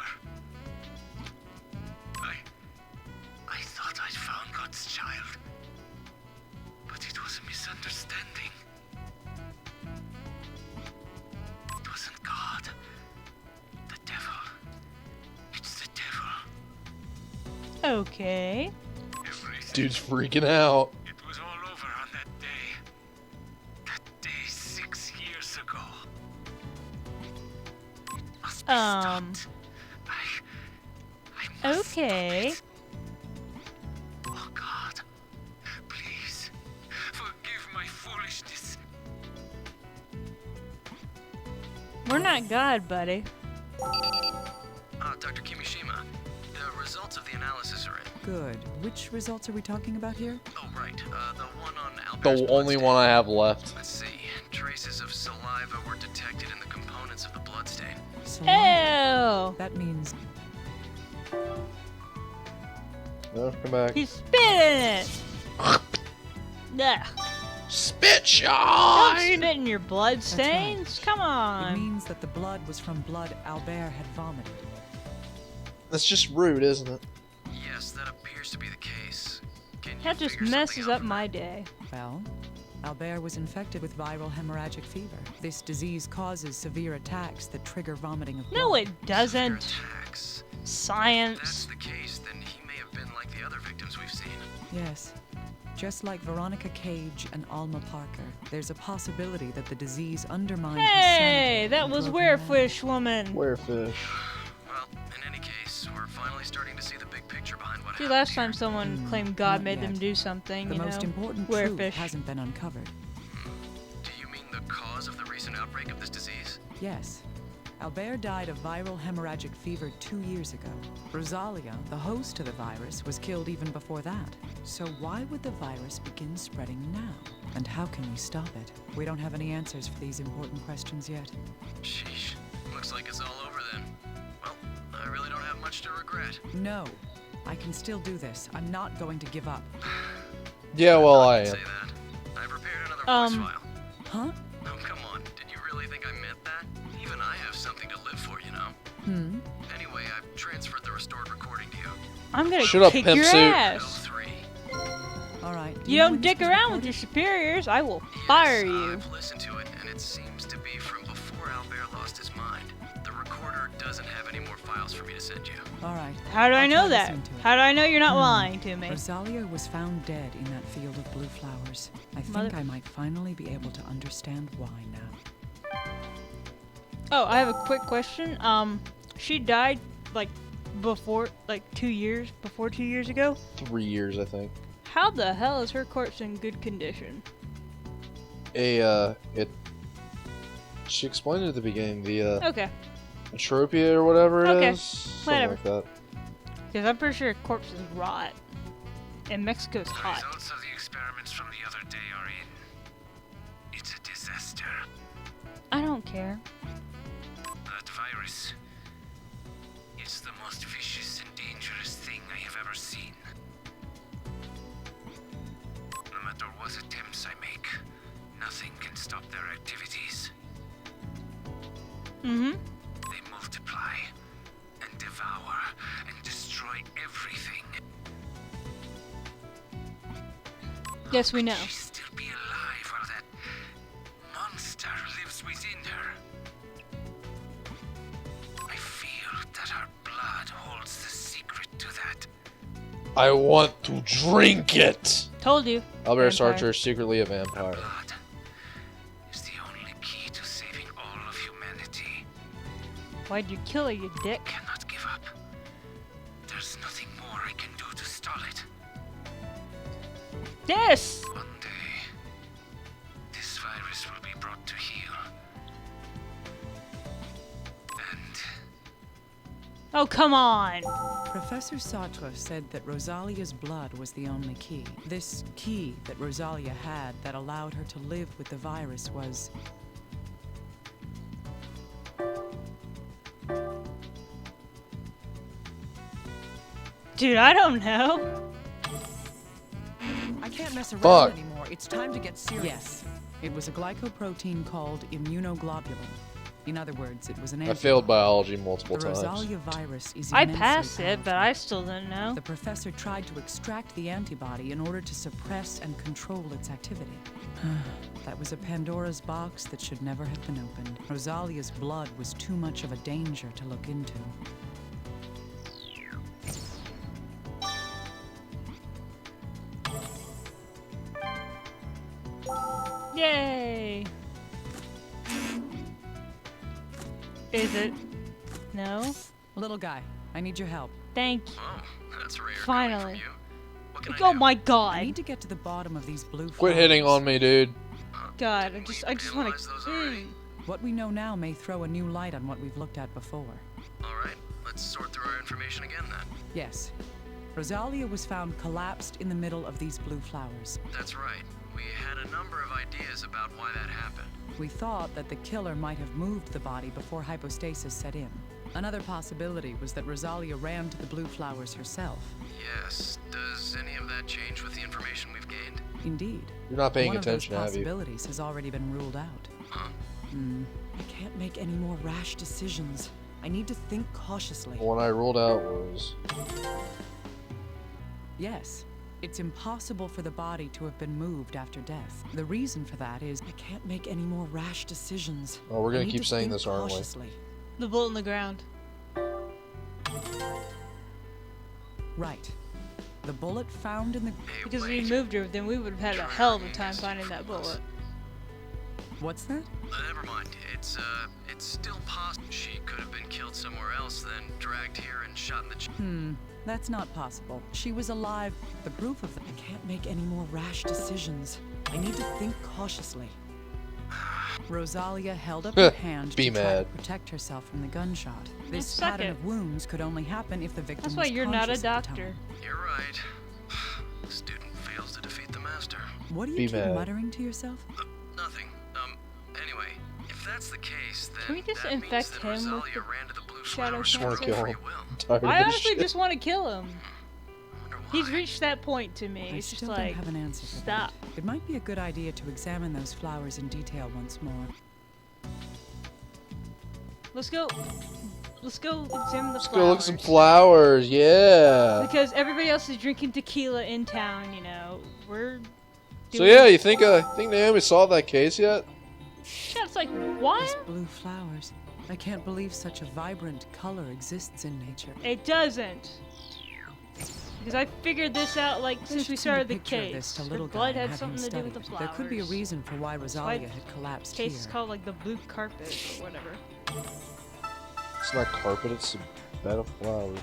I thought I'd found God's child. But it was a misunderstanding. It wasn't God. The devil. It's the devil. Okay. Everything. Dude's freaking out. It was all over on that day. That day 6 years ago. It must be stopped. I must stop Okay. it. Oh God, please forgive my foolishness. We're not God, buddy. Dr. Kimishima, the results of the analysis are in. Good. Which results are we talking about here? Oh, right. The one on Albert's The only bloodstain. one I have left. Let's see. Traces of saliva were detected in the components of the bloodstain. Saliva. Ew! That means No, come back. He spit in it. Yeah. Spit Don't shot! spit in your blood right. stains. Come it on. means that the blood was from blood Albert had vomited. That's just rude, isn't it? Yes, that appears to be the case. Can you That just figure something messes out up from my that? day. Well, Albert was infected with viral hemorrhagic fever. This disease causes severe attacks that trigger vomiting of blood. No, it Severe doesn't. attacks. If that's Science. the case, then he may have been like the other victims we've seen. Yes. Just like Veronica Cage and Alma Parker, there's a possibility that the disease undermined his Hey, sanity that and was drove him mad. Werefish woman. Werefish. Well, in any case, we're finally starting to see the big picture behind what See, happened last here. time someone Hmm, claimed God not made them yet. do something, The you most know. important truth Werefish. hasn't been uncovered. Do you mean the cause of the recent outbreak of this disease? Yes. Albert died of viral hemorrhagic fever 2 years ago. Rosalia, the host to the virus, was killed even before that. So why would the virus begin spreading now? And how can we stop it? We don't have any answers for these important questions yet. Sheesh. Looks like it's all over then. Well, I really don't have much to regret. No. I can still do this. I'm not going to give up. Yeah, well, I Say am. that. I prepared another voice file. Huh? Oh, come on. Did you really think I meant that? Even I have something to live for, you know. Anyway, I've transferred the restored recording to you. I'm gonna Shut up, kick pimp your suit. ass. 03. All right. You know don't when this dick was around with recorded? your superiors, I will fire you. I've listened to it, and it seems to be from before Albert lost his mind. The recorder doesn't have any more files for me to send you. All right. How do I I'll know try that? listening to it. How do I know you're not lying to me? Rosalia was found dead in that field of blue flowers. I think Mother- I might finally be able to understand why now. Oh, I have a quick question. She died like before, like 2 years, before 2 years ago. 3 years, I think. How the hell is her corpse in good condition? She explained it at the beginning, the, Okay, entropia or whatever it is. Okay, Something whatever. like that. because I'm pretty sure corpses rot. And Mexico's The hot. results of the experiments from the other day are in. It's a disaster. I don't care. That virus is the most vicious and dangerous thing I have ever seen. No matter what attempts I make, nothing can stop their activities. Mm-hmm. They multiply and devour and destroy everything. Yes, we know. She still be alive while that monster lives within her. I feel that her blood holds the secret to that. I want to drink it! Told you. Albert Vampire. Archer is secretly a vampire. Blood is the only key to saving all of humanity. Why'd you kill her, you dick? Cannot give up. There's nothing more I can do to stall it. Yes! One day, this virus will be brought to heel. And Oh, come on. Professor Sartre said that Rosalia's blood was the only key. This key that Rosalia had that allowed her to live with the virus was... Dude, I don't know. I can't mess around Fuck. anymore. It's time to get serious. Yes. It was a glycoprotein called immunoglobulin. In other words, it was an I antibody. failed biology multiple The times. Rosalia virus is I immensely passed it, but powerful. I still didn't know. The professor tried to extract the antibody in order to suppress and control its activity. That was a Pandora's box that should never have been opened. Rosalia's blood was too much of a danger to look into. Yay! Is it? No? Little guy, I need your help. Thank you. Oh, that's rare. Finally. Coming from you. What can I Oh do? my I god. need to get to the bottom of these blue Quit hitting flowers. on me, dude. God, Didn't I we just want analyze those already? to. What we know now may throw a new light on what we've looked at before. All right, let's sort through our information again then. Yes. Rosalia was found collapsed in the middle of these blue flowers. That's right. We had a number of ideas about why that happened. We thought that the killer might have moved the body before hypostasis set in. Another possibility was that Rosalia ran to the blue flowers herself. Yes. Does any of that change with the information we've gained? Indeed. You're not paying One attention, of those have you? possibilities has already been ruled out. Huh? I can't make any more rash decisions. I need to think cautiously. The one I ruled out was... Yes. It's impossible for the body to have been moved after death. The reason for that is I can't make any more rash decisions. Oh, we're I gonna need keep to saying think this, aren't we? cautiously. The bullet in the ground. Right. The bullet found in the... Hey, Because if wait. we moved her, then we would have had a hell of a time finding that bullet. What's that? Never mind. It's still possible she could have been killed somewhere else, then dragged here and shot in the That's not possible. She was alive. The proof of that. I can't make any more rash decisions. I need to think cautiously. Rosalia held up her hand Be to try mad. to protect herself from the gunshot. This suck pattern it. of wounds could only happen if the victim That's was why you're not a conscious at the doctor. time. You're right. Student fails to defeat the master. What do you Be keep mad. muttering to yourself? Nothing. Anyway, if that's the case, then Can we just that infect means that him with Rosalia the ran to the blue shadow flowers just want for to kill free him. will. I'm tired of I this honestly shit. just want to kill him. Wonder He's why. reached that point to me. I It's just still like, don't have an answer for stop. that. It might be a good idea to examine those flowers in detail once more. Let's go. Let's go examine the Let's flowers. go look at some flowers. Yeah. Because everybody else is drinking tequila in town, you know. We're So doing... yeah, you think Naomi solved that case yet? Yeah, it's like, what? These blue flowers. I can't believe such a vibrant color exists in nature. It doesn't. Because I figured this out, like, since we started the case. Her blood had something to do with the flowers. There could be a reason for why Rosalia had collapsed Case here. is called, like, the blue carpet or whatever. It's not carpet, it's a bed of flowers.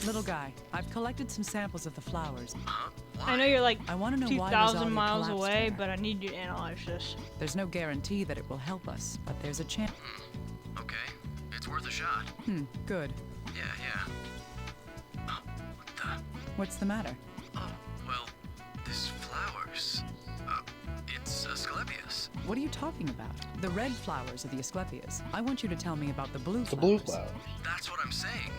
Little guy, I've collected some samples of the flowers. I know you're like I want to know why 2,000 Rosalia miles collapsed away, there. but I need you to analyze this. There's no guarantee that it will help us, but there's a chance. Okay, it's worth a shot. Good. Yeah. Oh, what the? What's the matter? Oh, well, this flowers. It's Asclepius. What are you talking about? The red flowers are the Asclepias. I want you to tell me about the blue The flowers. blue flowers. That's what I'm saying.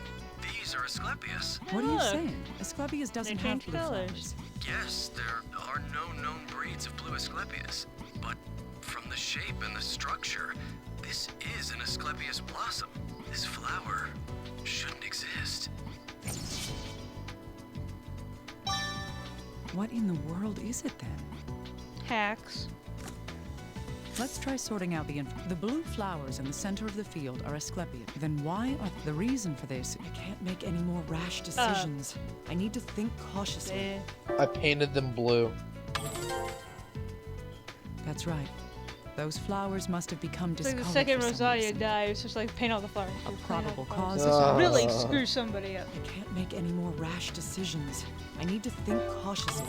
These are Asclepius. What are you Look. saying? Asclepias doesn't have change blue colors. flowers. Yes, there are no known breeds of blue Asclepias, but from the shape and the structure, this is an Asclepias blossom. This flower shouldn't exist. What in the world is it then? Hacks. Let's try sorting out the info. The blue flowers in the center of the field are Asclepias. Then why are the reason for this? I can't make any more rash decisions. I need to think cautiously. Eh. I painted them blue. That's right. Those flowers must have become It's like discolored the second for some Rosalia reason. died, it's just like paint all the flowers. A Paint all the probable flowers. cause is Really screw somebody up. I can't make any more rash decisions. I need to think cautiously.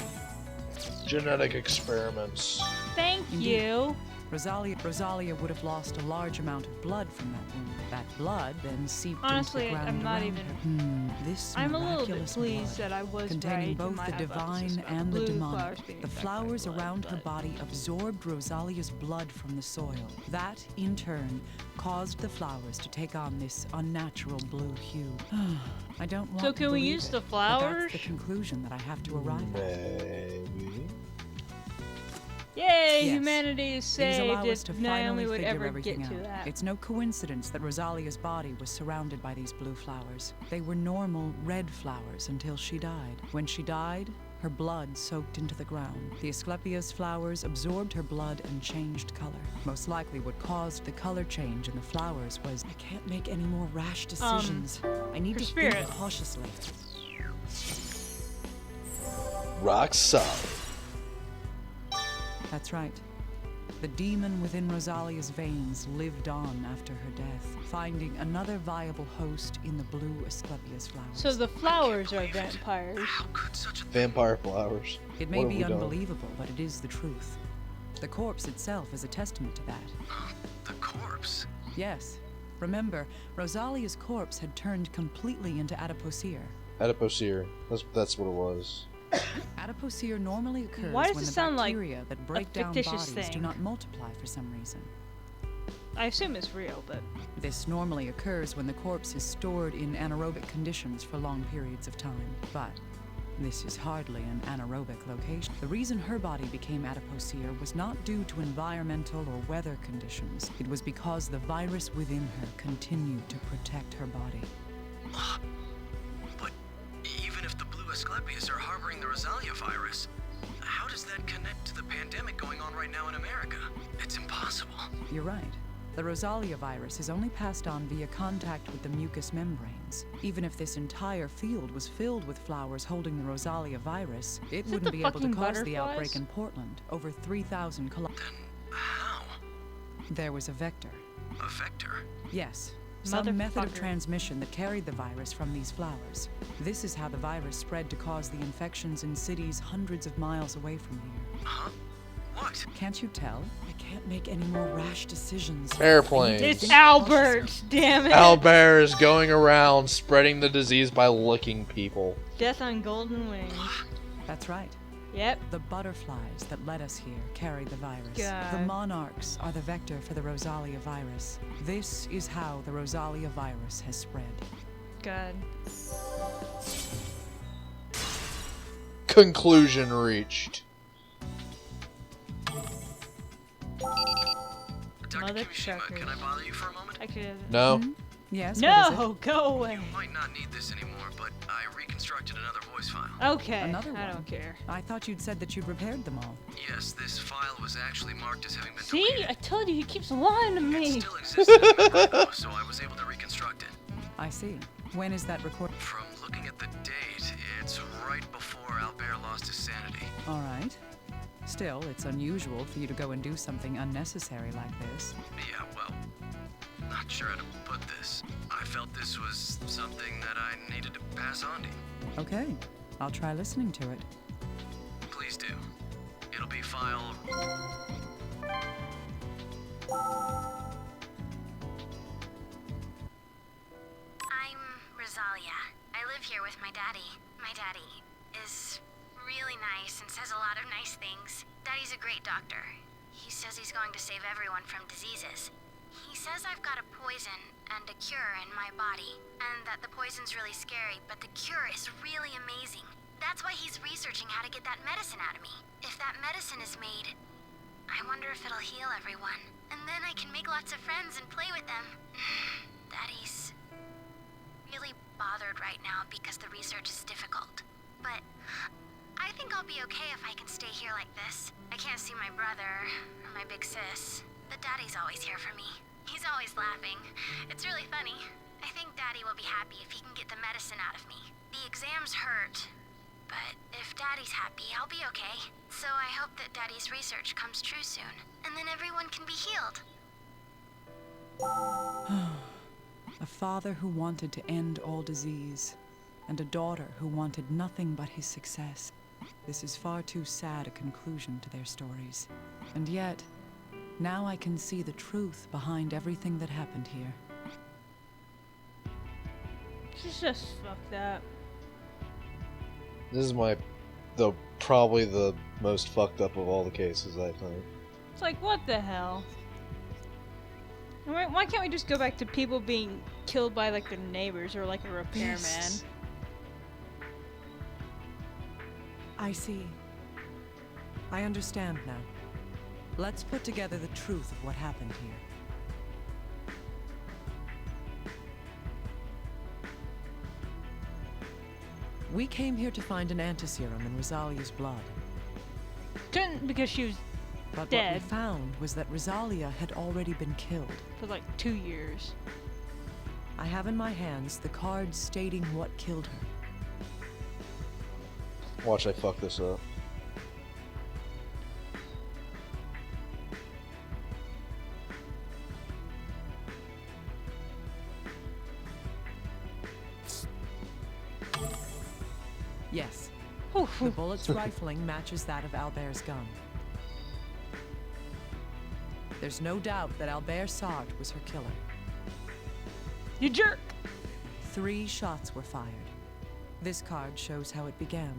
Genetic experiments. Thank Indeed. you. Rosalia would have lost a large amount of blood from that wound. That blood then seeped Honestly, into the ground I'm not around even- her. This I'm a little bit miraculous pleased blood, that I was containing right. both in my the hypothesis divine about and the blue demonic. flowers being The affected by flowers blood, around her but- body absorbed Rosalia's blood from the soil. That, in turn, caused the flowers to take on this unnatural blue hue. I don't want So to can we believe use it, the but flowers? that's the conclusion that I have to arrive at. Maybe. Yay, Yes. humanity is These allow saved us to if finally Naomi would figure ever everything get to out. that. It's no coincidence that Rosalia's body was surrounded by these blue flowers. They were normal red flowers until she died. When she died, her blood soaked into the ground. The Asclepias flowers absorbed her blood and changed color. Most likely what caused the color change in the flowers was I can't make any more rash decisions. I need her to spirit. think cautiously. Rock solid. That's right. The demon within Rosalia's veins lived on after her death, finding another viable host in the blue Asclepias flowers. So the flowers are vampires. How could such a Vampire flowers. It may What have be we done? unbelievable, but it is the truth. The corpse itself is a testament to that. the corpse? Yes. Remember, Rosalia's corpse had turned completely into adipocere. Adipocere. That's what it was. Adipocere normally occurs Why does when it the sound like bacteria that break down fictitious bodies do thing? not multiply for some reason. I assume it's real, but This normally occurs when the corpse is stored in anaerobic conditions for long periods of time. But this is hardly an anaerobic location. The reason her body became adipocere was not due to environmental or weather conditions. It was because the virus within her continued to protect her body. But even if the blue Asclepias are harboring the Rosalia virus, how does that connect to the pandemic going on right now in America? It's impossible. You're right. The Rosalia virus is only passed on via contact with the mucous membranes. Even if this entire field was filled with flowers holding the Rosalia virus, it Is it wouldn't the be able to fucking cause the butterflies? outbreak in Portland, over 3,000 kilometers. Then how? There was a vector. A vector? Yes. Some method of Motherfucker. transmission that carried the virus from these flowers. This is how the virus spread to cause the infections in cities hundreds of miles away from here. Huh? What? Can't you tell? I can't make any more rash decisions. Airplanes. it's Think Albert. Damn it. Albert is going around spreading the disease by licking people. Death on golden wings. That's right. Yep. The butterflies that led us here carried the virus. God. The monarchs are the vector for the Rosalia virus. This is how the Rosalia virus has spread. God. Conclusion reached. Dr. Mother Kimishima, truckers. can I bother you for a moment? Actually, No. Yes? What is it? no, go away. You might not need this anymore, but I reconstructed another voice file. Okay, Another I one? don't care. I thought you'd said that you'd repaired them all. Yes, this file was actually marked as having been See, deleted. I told you he keeps lying to me. It still existed in my brain, though, so I was able to reconstruct it. I see. When is that recorded? From looking at the date, it's right before Albert lost his sanity. All right. Still, it's unusual for you to go and do something unnecessary like this. Yeah, well, not sure how to put this. I felt this was something that I needed to pass on to you. Okay. I'll try listening to it. Please do. It'll be file... I'm Rosalia. I live here with my daddy. My daddy is really nice and says a lot of nice things. Daddy's a great doctor. He says he's going to save everyone from diseases. He says I've got a poison and a cure in my body, and that the poison's really scary, but the cure is really amazing. That's why he's researching how to get that medicine out of me. If that medicine is made, I wonder if it'll heal everyone. And then I can make lots of friends and play with them. Daddy's really bothered right now because the research is difficult. But I think I'll be okay if I can stay here like this. I can't see my brother or my big sis, but Daddy's always here for me. He's always laughing. It's really funny. I think Daddy will be happy if he can get the medicine out of me. The exams hurt, but if Daddy's happy, I'll be okay. So I hope that Daddy's research comes true soon, and then everyone can be healed. A father who wanted to end all disease, and a daughter who wanted nothing but his success. This is far too sad a conclusion to their stories. And yet, now I can see the truth behind everything that happened here. She's just fucked up. This is probably the most fucked up of all the cases, I think. It's like, what the hell? Why can't we just go back to people being killed by like their neighbors or like a repairman? Yes. I see. I understand now. Let's put together the truth of what happened here. We came here to find an antiserum in Rosalia's blood. Couldn't, because she was But dead what we found was that Rosalia had already been killed. for like 2 years. I have in my hands the card stating what killed her. Watch I fuck this up. Yes, Whew, the bullet's rifling matches that of Albert's gun. There's no doubt that Albert Sartre was her killer. you jerk! 3 shots were fired. This card shows how it began.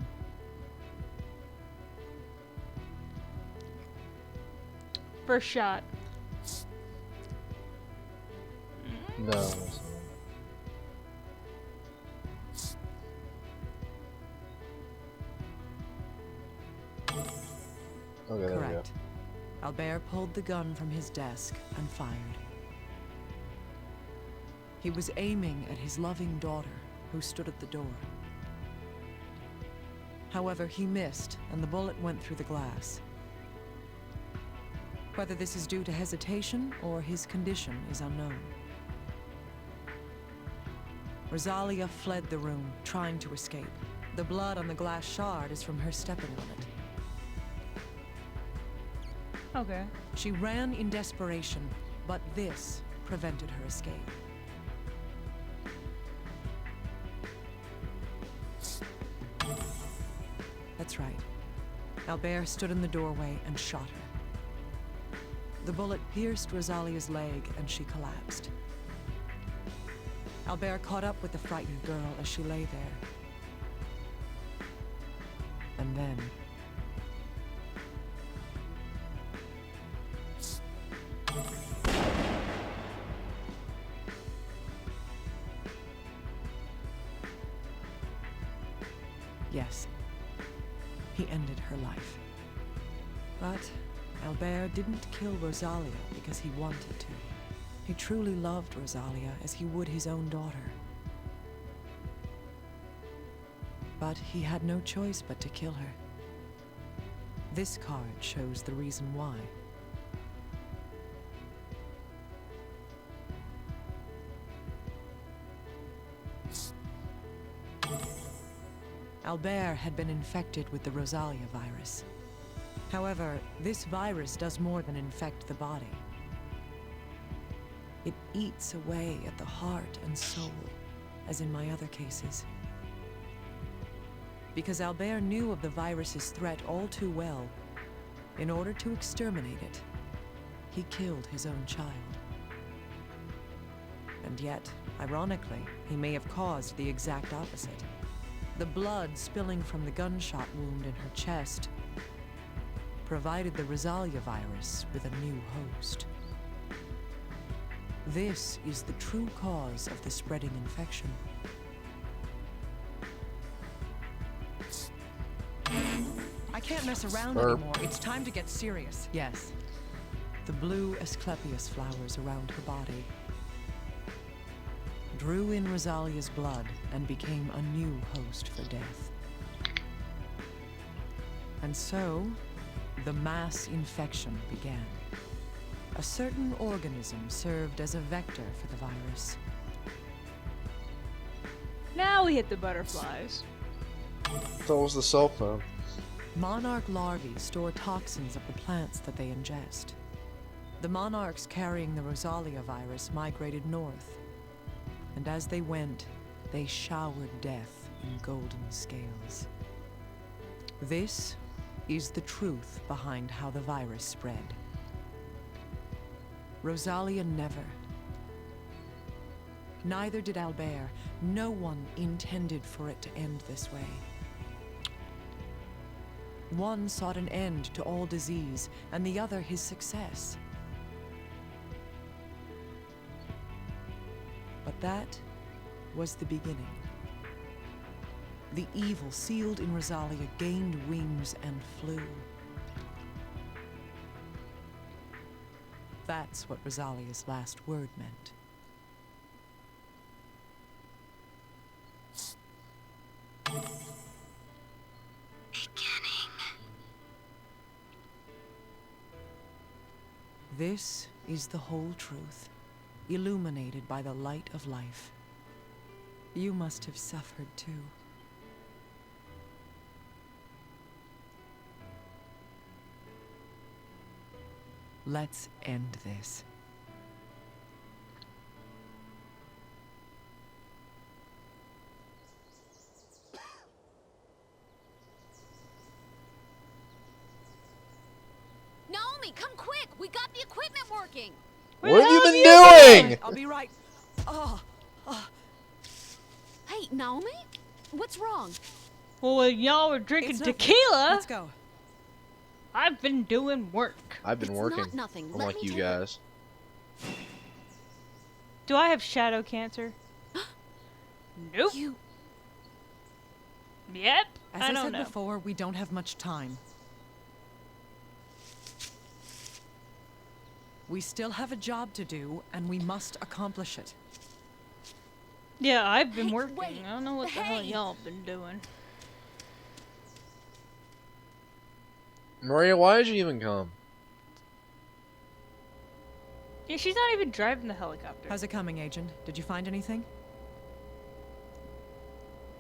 First shot. No. Okay, there we go. Correct. Albert pulled the gun from his desk and fired. He was aiming at his loving daughter, who stood at the door. However, he missed, and the bullet went through the glass. Whether this is due to hesitation or his condition is unknown. Rosalia fled the room, trying to escape. The blood on the glass shard is from her stepping on it. Okay. She ran in desperation, but this prevented her escape. That's right. Albert stood in the doorway and shot her. The bullet pierced Rosalia's leg and she collapsed. Albert caught up with the frightened girl as she lay there. And then... Yes. he ended her life. But Albert didn't kill Rosalia because he wanted to. He truly loved Rosalia as he would his own daughter. But he had no choice but to kill her. This card shows the reason why. Albert had been infected with the Rosalia virus. However, this virus does more than infect the body. It eats away at the heart and soul, as in my other cases. Because Albert knew of the virus's threat all too well, in order to exterminate it, he killed his own child. And yet, ironically, he may have caused the exact opposite. The blood spilling from the gunshot wound in her chest provided the Rosalia virus with a new host. This is the true cause of the spreading infection. I can't mess around anymore. It's time to get serious. Yes. The blue Asclepius flowers around her body drew in Rosalia's blood and became a new host for death. And so, the mass infection began. A certain organism served as a vector for the virus. Now we hit the butterflies. That was the cell phone. Monarch larvae store toxins of the plants that they ingest. The monarchs carrying the Rosalia virus migrated north, and as they went, they showered death in golden scales. This is the truth behind how the virus spread. Rosalia never. Neither did Albert. No one intended for it to end this way. One sought an end to all disease, and the other his success. But that was the beginning. The evil sealed in Rosalia gained wings and flew. That's what Rosalia's last word meant. Beginning. This is the whole truth, illuminated by the light of life. You must have suffered too. Let's end this. Naomi, come quick! We got the equipment working! What have you been doing? I'll be right. Oh. Hey, Naomi? What's wrong? Well, when y'all were drinking It's nothing. tequila, Let's go. I've been doing work. I've been It's working. not nothing. Let Unlike me you take it. guys. Do I have shadow cancer? Nope. You... Yep. As I I don't said know. before, we don't have much time. We still have a job to do, and we must accomplish it. Yeah, I've been Hey, working. wait. I don't know what the hell Hey. y'all been doing. Maria, why did you even come? Yeah, she's not even driving the helicopter. How's it coming, Agent? Did you find anything?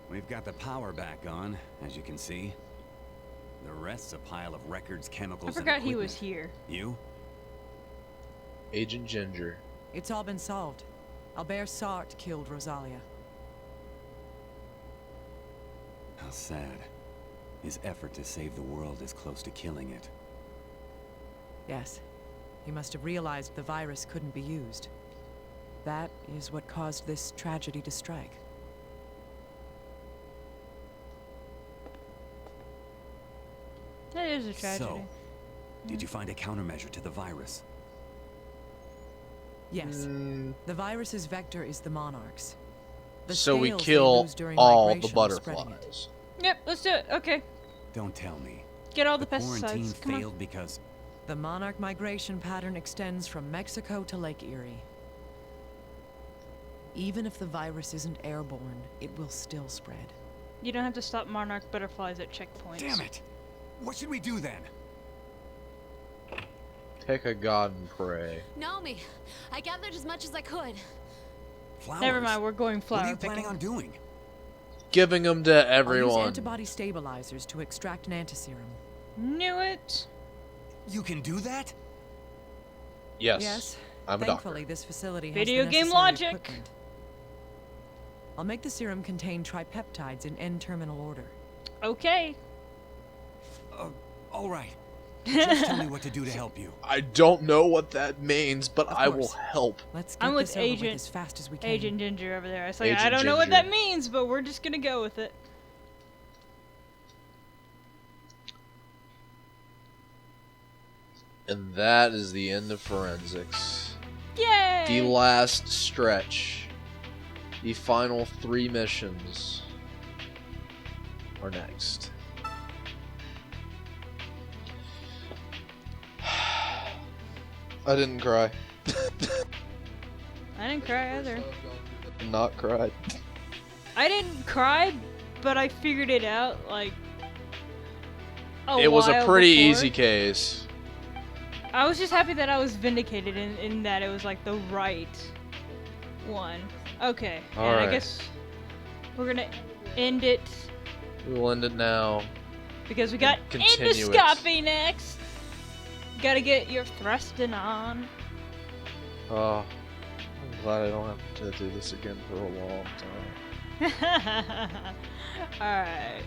We've got the power back on, as you can see. The rest's a pile of records, I chemicals, and forgot he was equipment. here. You? Agent Ginger. It's all been solved. Albert Sartre killed Rosalia. How sad. His effort to save the world is close to killing it. Yes. He must have realized the virus couldn't be used. That is what caused this tragedy to strike. That is a tragedy. So, did you find a countermeasure to the virus? Yes. Mm, The virus's vector is the monarchs. The so we scales they kill lose during all the migration are spreading it. butterflies. Yep, let's do it. Okay. Don't tell me. Get all the quarantine pesticides. Come on. failed because The monarch migration pattern extends from Mexico to Lake Erie. Even if the virus isn't airborne, it will still spread. You don't have to stop monarch butterflies at checkpoints. Damn it! What should we do then? Pick a god and pray. Naomi, I gathered as much as I could. Flowers? Never mind, we're going What are flower you planning picking. on doing? Giving them to I'll use everyone. antibody stabilizers to extract an antiserum. Knew it. You can do that? Yes. Yes. I'm a Thankfully, doctor. this facility has Video the game necessary logic. equipment. I'll make the serum contain tripeptides in N-terminal order. Okay. All right. Just tell me what to do to help you. I don't know what that means, but Of I will course. help. Let's get I'm with this over Agent- as fast as we can. Agent Ginger over there. I was like, I Agent don't know what Ginger. that means, but we're just gonna go with it. And that is the end of forensics. Yay! The last stretch. The final 3 missions are next. I didn't cry. I didn't cry either. Not cried. I didn't cry, but I figured it out like It was a while pretty before. easy case. I was just happy that I was vindicated in that it was like the right one. Okay, and I Alright. guess we're gonna end it We will end it now. because we got Continue it. endoscopy next. Gotta get your thrusting on. Oh, I'm glad I don't have to do this again for a long time. Alright.